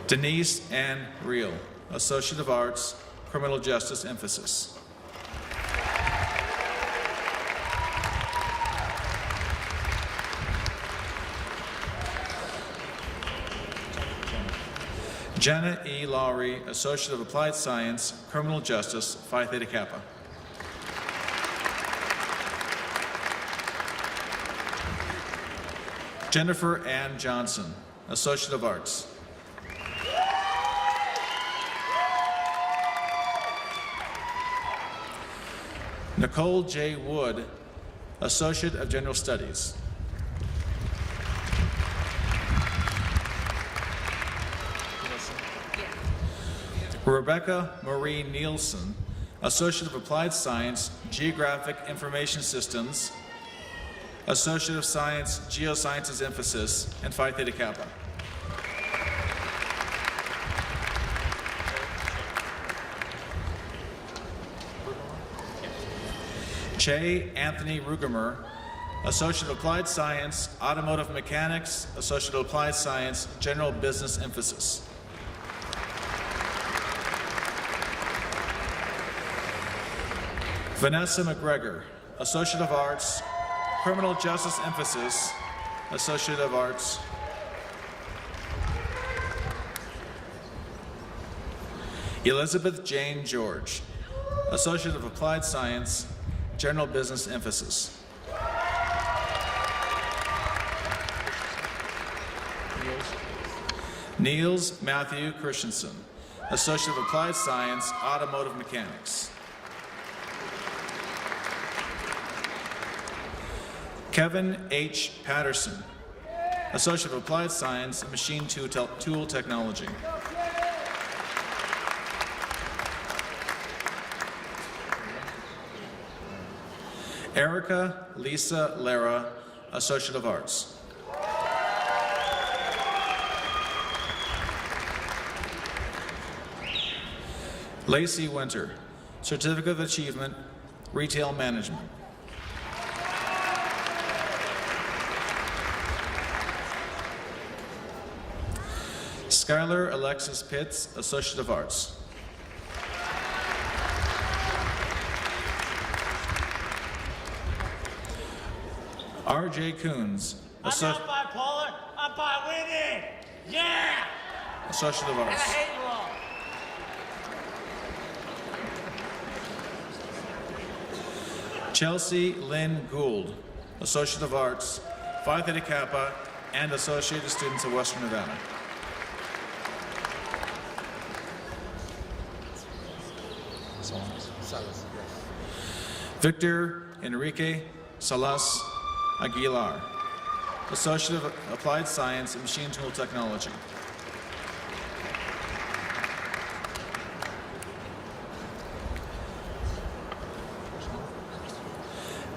Denise Ann Reel, Associate of Arts, Criminal Justice Emphasis. Jenna E. Lowry, Associate of Applied Science, Criminal Justice, Phi Theta Kappa. Jennifer Ann Johnson, Associate of Arts. Nicole J. Wood, Associate of General Studies. Rebecca Marie Nielsen, Associate of Applied Science, Geographic Information Systems, Associate of Science, Geosciences Emphasis, and Phi Theta Kappa. Che Anthony Rugemer, Associate of Applied Science, Automotive Mechanics, Associate of Applied Science, General Business Emphasis. Vanessa McGregor, Associate of Arts, Criminal Justice Emphasis, Associate of Arts. Elizabeth Jane George, Associate of Applied Science, General Business Emphasis. Niels Matthew Christensen, Associate of Applied Science, Automotive Mechanics. Kevin H. Patterson, Associate of Applied Science, Machine Tool Technology. Erica Lisa Lara, Associate of Arts. Lacey Winter, Certificate of Achievement, Retail Management. Skylar Alexis Pitts, Associate of Arts. R.J. Coons, I'm not bipolar, I'm bi-winning! Yeah! Associate of Arts. And I hate you all. Chelsea Lynn Gould, Associate of Arts, Phi Theta Kappa, and Associated Students of Western Nevada. Victor Enrique Salas Aguilar, Associate of Applied Science and Machine Tool Technology.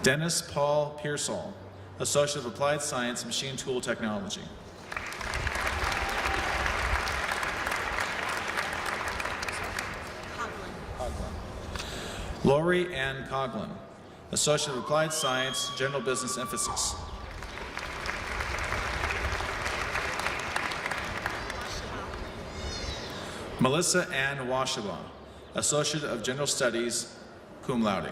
Dennis Paul Pearsall, Associate of Applied Science and Machine Tool Technology. Lori Ann Coughlin, Associate of Applied Science, General Business Emphasis. Melissa Ann Washaba, Associate of General Studies, cum laude.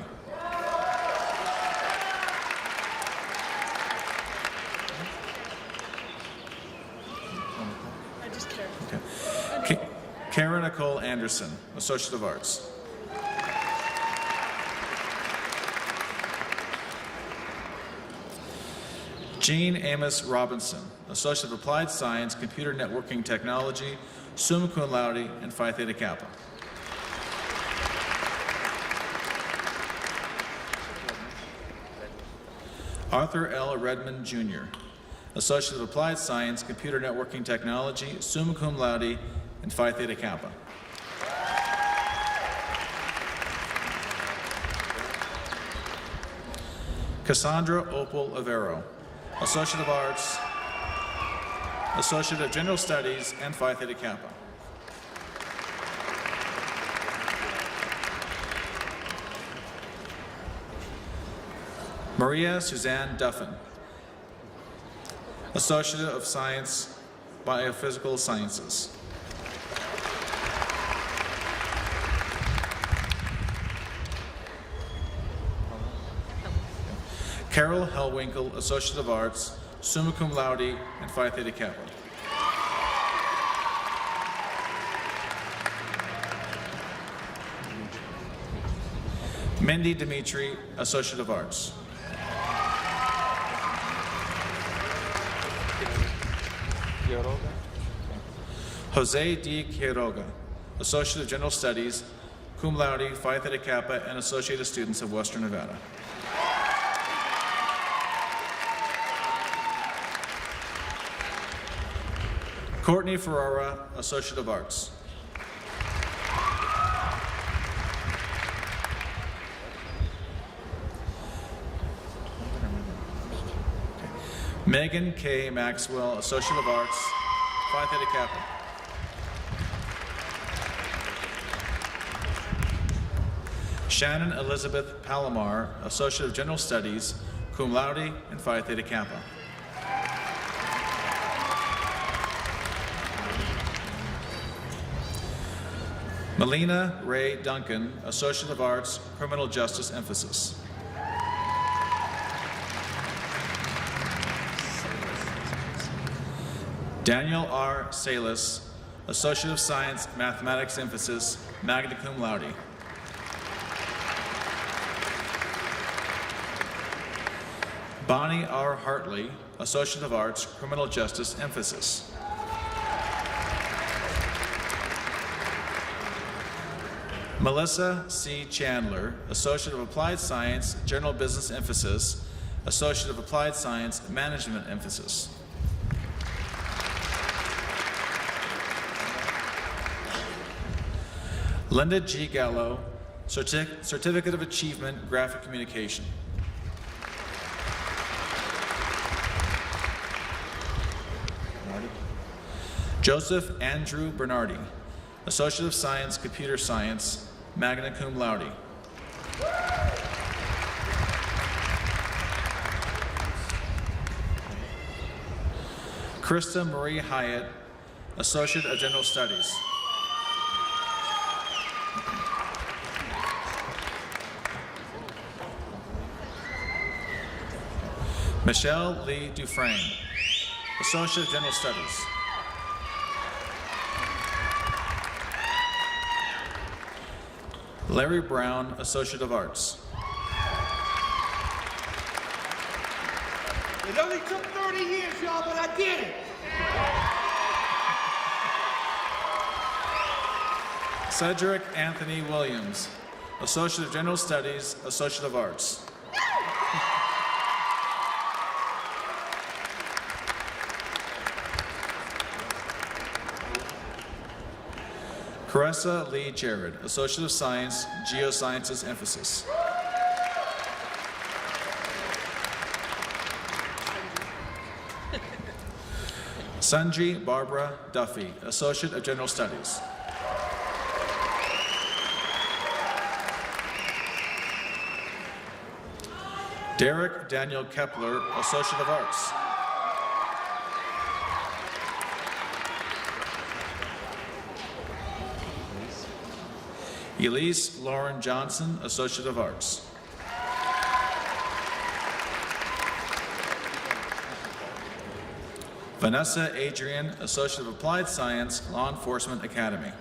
Okay. Karen Nicole Anderson, Associate of Arts. Jean Amos Robinson, Associate of Applied Science, Computer Networking Technology, summa cum laude, and Phi Theta Kappa. Arthur L. Redmond, Jr., Associate of Applied Science, Computer Networking Technology, summa cum laude, and Phi Theta Kappa. Cassandra Opal Avero, Associate of Arts, Associate of General Studies, and Phi Theta Kappa. Maria Suzanne Duffin, Associate of Science, Biophysical Sciences. Carol Hellwinkle, Associate of Arts, summa cum laude, and Phi Theta Kappa. Mindy Dimitri, Associate of Arts. Jose D. Quiroga, Associate of General Studies, cum laude, Phi Theta Kappa, and Associate of Students of Western Nevada. Courtney Ferrara, Associate of Arts. Megan K. Maxwell, Associate of Arts, Phi Theta Kappa. Shannon Elizabeth Palomar, Associate of General Studies, cum laude, and Phi Theta Kappa. Melina Ray Duncan, Associate of Arts, Criminal Justice Emphasis. Daniel R. Salis, Associate of Science, Mathematics Emphasis, magna cum laude. Bonnie R. Hartley, Associate of Arts, Criminal Justice Emphasis. Melissa C. Chandler, Associate of Applied Science, General Business Emphasis, Associate of Applied Science, Management Emphasis. Linda G. Gallo, Certificate of Achievement, Graphic Communication. Joseph Andrew Bernardi, Associate of Science, Computer Science, magna cum laude. Krista Marie Hyatt, Associate of General Studies. Michelle Lee Dufresne, Associate of General Studies. Larry Brown, Associate of Arts. It only took 30 years, y'all, but I did it. Cedric Anthony Williams, Associate of General Studies, Associate of Arts. Caressa Lee Jared, Associate of Science, Geosciences Emphasis. Sanji Barbara Duffy, Associate of General Studies. Derek Daniel Kepler, Associate of Arts. Elise Lauren Johnson, Associate of Arts. Vanessa Adrian, Associate of Applied Science, Law Enforcement Academy.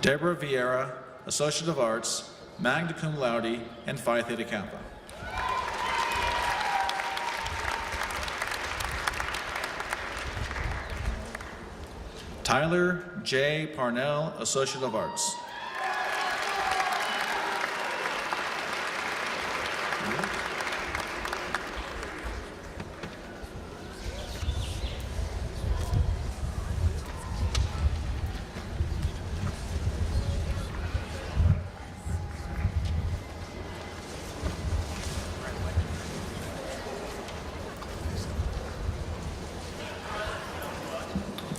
Deborah Vieira, Associate of Arts, magna cum laude, and Phi Theta Kappa. Tyler J. Parnell, Associate of Arts.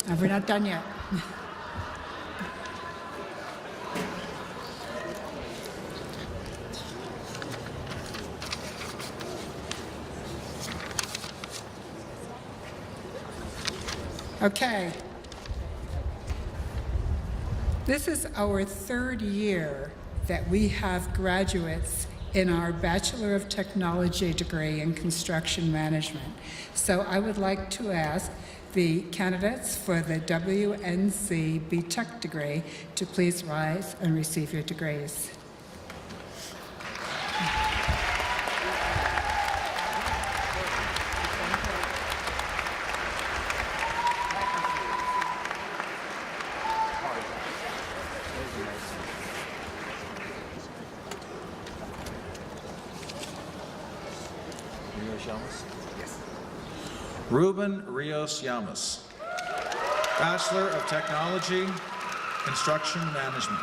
We're not done yet. Okay. This is our third year that we have graduates in our Bachelor of Technology degree in Construction Management. So I would like to ask the candidates for the WNC BTech degree to please rise and receive your degrees. Ruben Rios Llamas, Bachelor of Technology, Construction Management.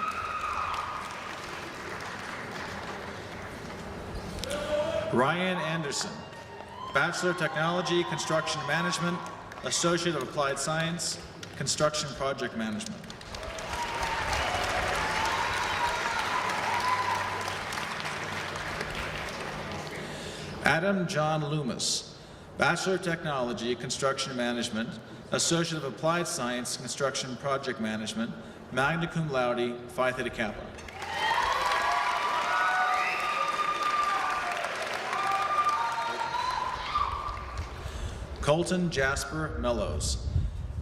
Ryan Anderson, Bachelor of Technology, Construction Management, Associate of Applied Science, Construction Project Management. Adam John Loomis, Bachelor of Technology, Construction Management, Associate of Applied Science, Construction Project Management, magna cum laude, Phi Theta Kappa. Colton Jasper Mellows,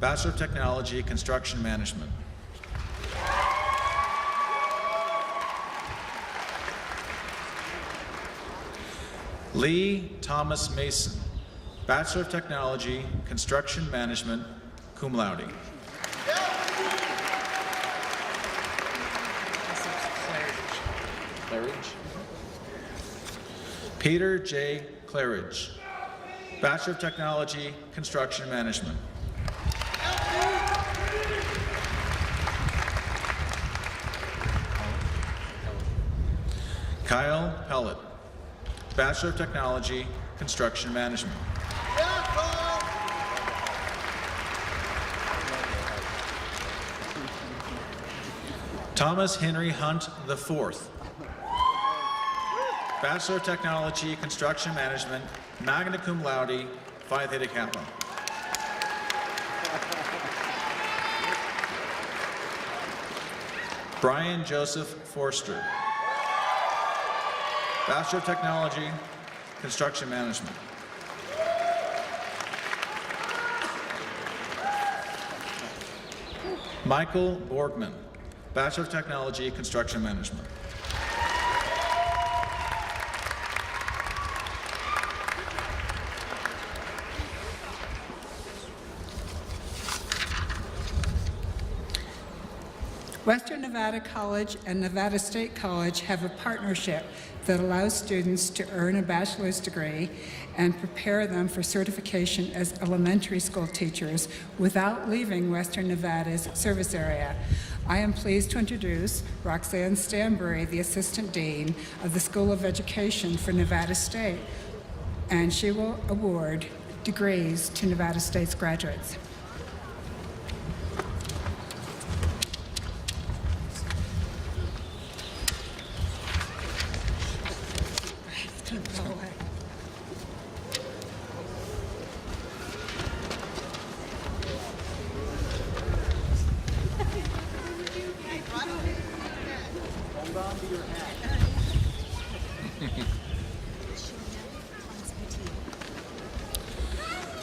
Bachelor of Technology, Construction Management. Lee Thomas Mason, Bachelor of Technology, Construction Management, cum laude. Claridge. Peter J. Claridge, Bachelor of Technology, Construction Management. Kyle Pellet, Bachelor of Technology, Construction Management. Thomas Henry Hunt IV, Bachelor of Technology, Construction Management, magna cum laude, Phi Theta Kappa. Brian Joseph Forster, Bachelor of Technology, Construction Management. Michael Borgman, Bachelor of Technology, Construction Management. Western Nevada College and Nevada State College have a partnership that allows students to earn a bachelor's degree and prepare them for certification as elementary school teachers without leaving Western Nevada's service area. I am pleased to introduce Roxanne Stanbury, the Assistant Dean of the School of Education for Nevada State, and she will award degrees to Nevada State's graduates.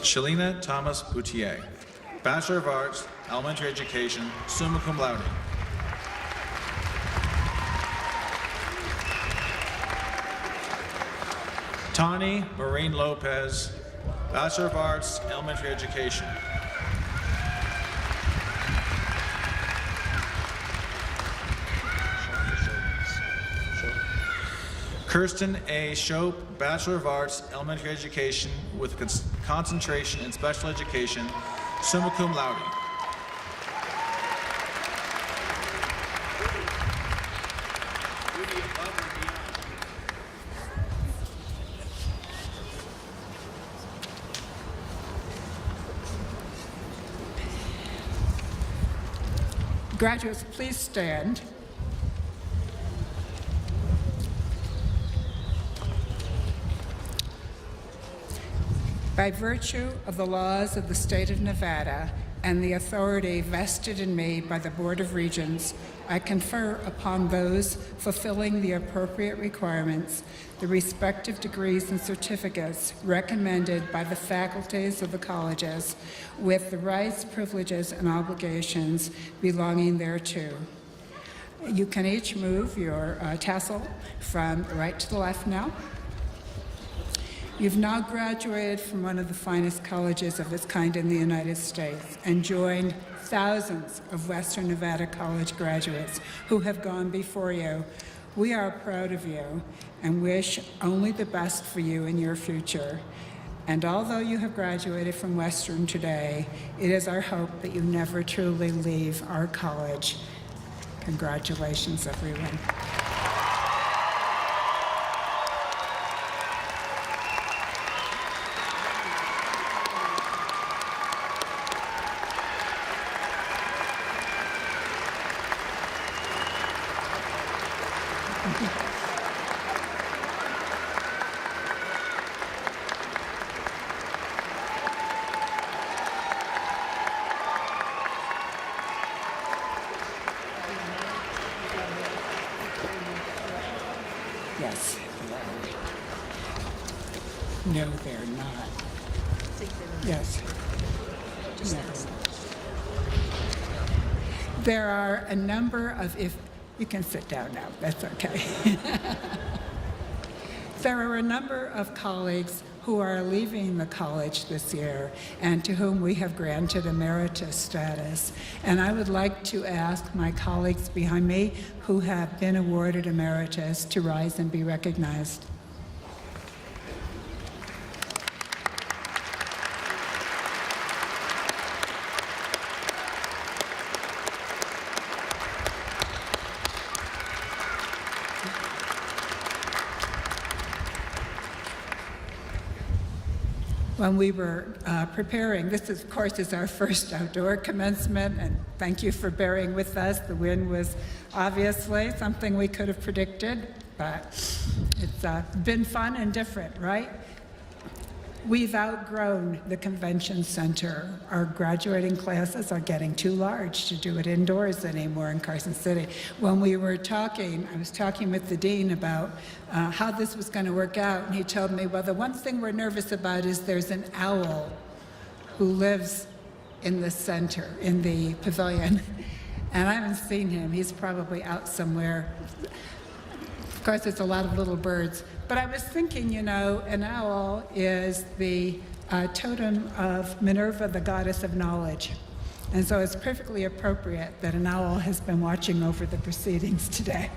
Shalina Thomas Boutier, Bachelor of Arts, Elementary Education, summa cum laude. Tani Maureen Lopez, Bachelor of Arts, Elementary Education. Kirsten A. Shope, Bachelor of Arts, Elementary Education with concentration in Special Education, summa cum laude. Graduates, please stand. By virtue of the laws of the state of Nevada and the authority vested in me by the Board of Regents, I confer upon those fulfilling the appropriate requirements the respective degrees and certificates recommended by the faculties of the colleges with the rights, privileges, and obligations belonging thereto. You can each move your tassel from the right to the left now. You've now graduated from one of the finest colleges of its kind in the United States and joined thousands of Western Nevada College graduates who have gone before you. We are proud of you and wish only the best for you in your future. And although you have graduated from Western today, it is our hope that you never truly leave our college. Congratulations, everyone. Yes. No, they're not. Yes. No. There are a number of, if you can sit down now, that's okay. There are a number of colleagues who are leaving the college this year and to whom we have granted emeritus status. And I would like to ask my colleagues behind me who have been awarded emeritus to rise and be recognized. When we were preparing, this of course is our first outdoor commencement, and thank you for bearing with us. The wind was obviously something we could have predicted, but it's been fun and different, right? We've outgrown the convention center. Our graduating classes are getting too large to do it indoors anymore in Carson City. When we were talking, I was talking with the dean about how this was going to work out, and he told me, well, the one thing we're nervous about is there's an owl who lives in the center, in the pavilion, and I haven't seen him. He's probably out somewhere. Of course, there's a lot of little birds. But I was thinking, you know, an owl is the totem of Minerva, the goddess of knowledge. And so it's perfectly appropriate that an owl has been watching over the proceedings today.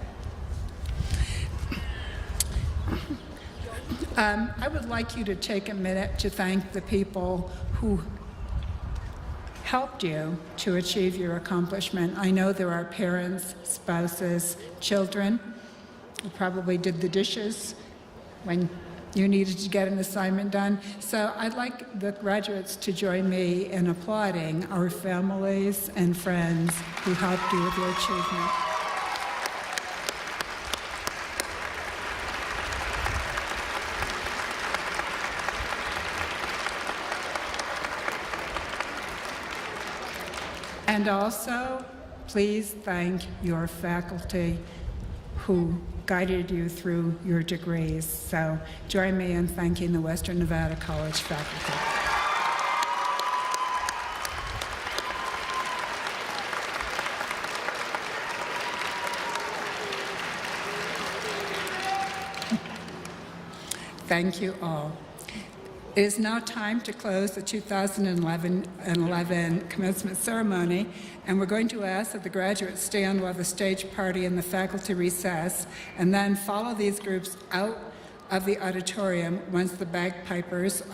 I would like you to take a minute to thank the people who helped you to achieve your accomplishment. I know there are parents, spouses, children who probably did the dishes when you needed to get an assignment done. So I'd like the graduates to join me in applauding our families and friends who helped you with your achievement. And also, please thank your faculty who guided you through your degrees. So join me in thanking the Western Nevada College faculty. Thank you all. It is now time to close the 2011 commencement ceremony, and we're going to ask that the graduates stand while the stage party and the faculty recess, and then follow these groups out of the auditorium once the bagpipers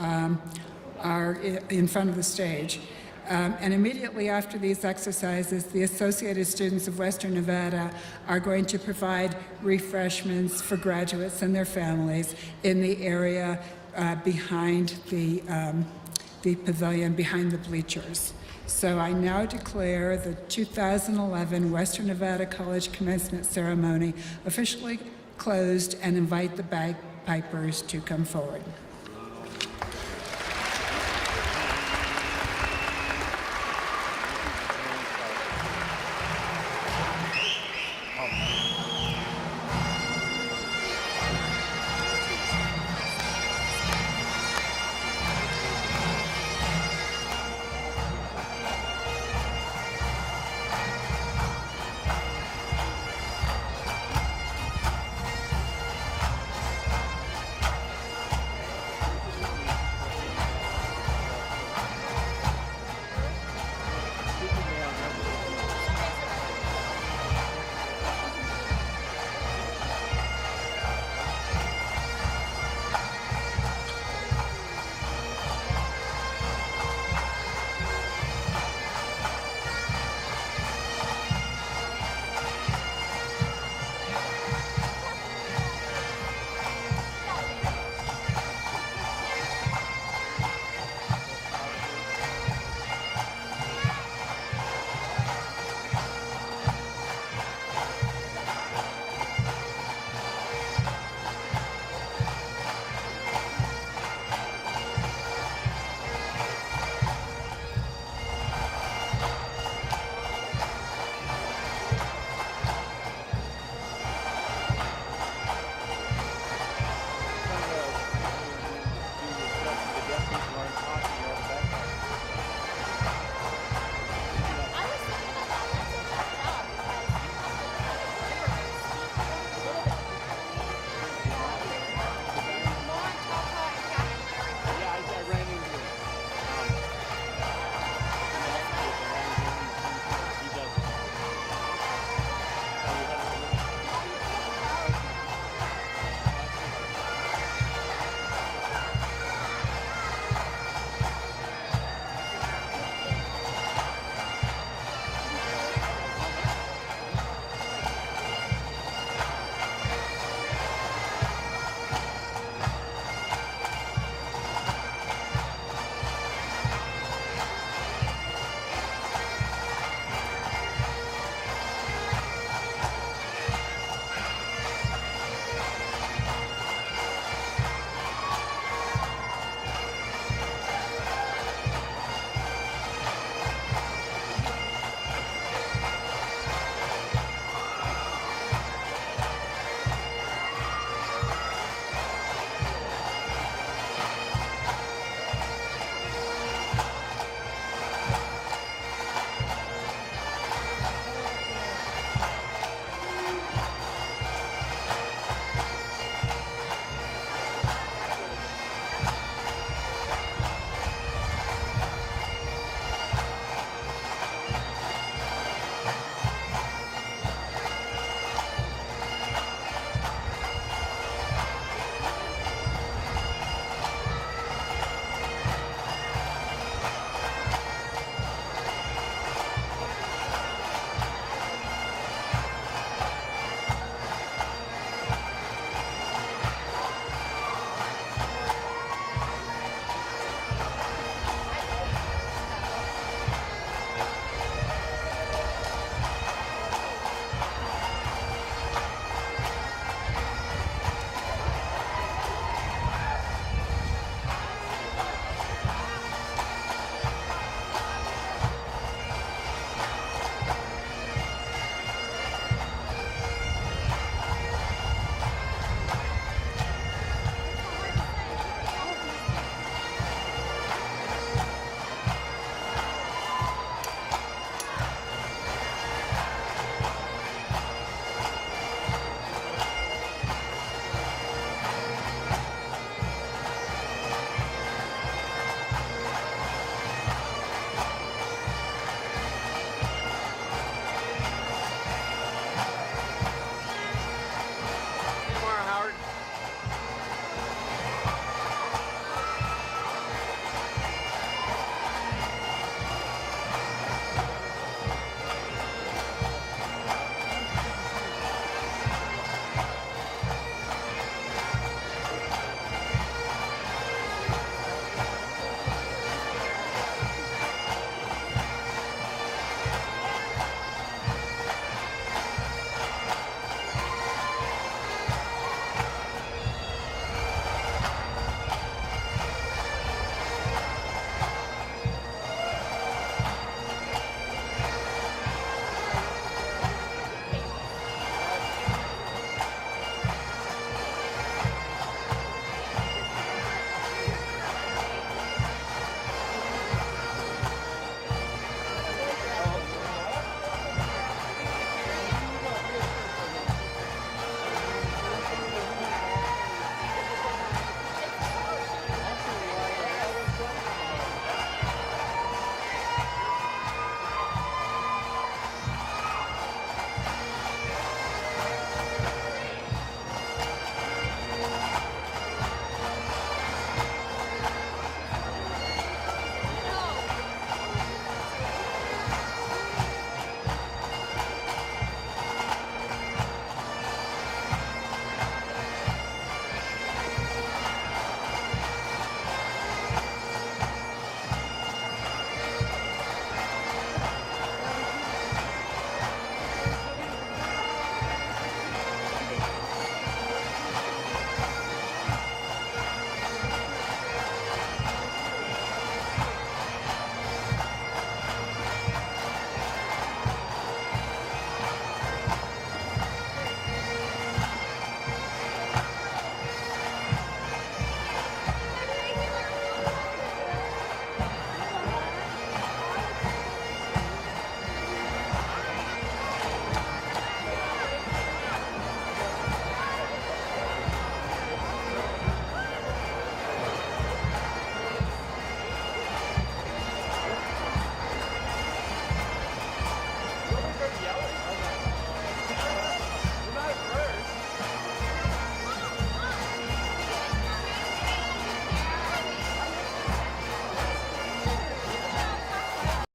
are in front of the stage. And immediately after these exercises, the Associated Students of Western Nevada are going to provide refreshments for graduates and their families in the area behind the pavilion, behind the bleachers. So I now declare the 2011 Western Nevada College Commencement Ceremony officially closed and invite the bagpipers to come forward.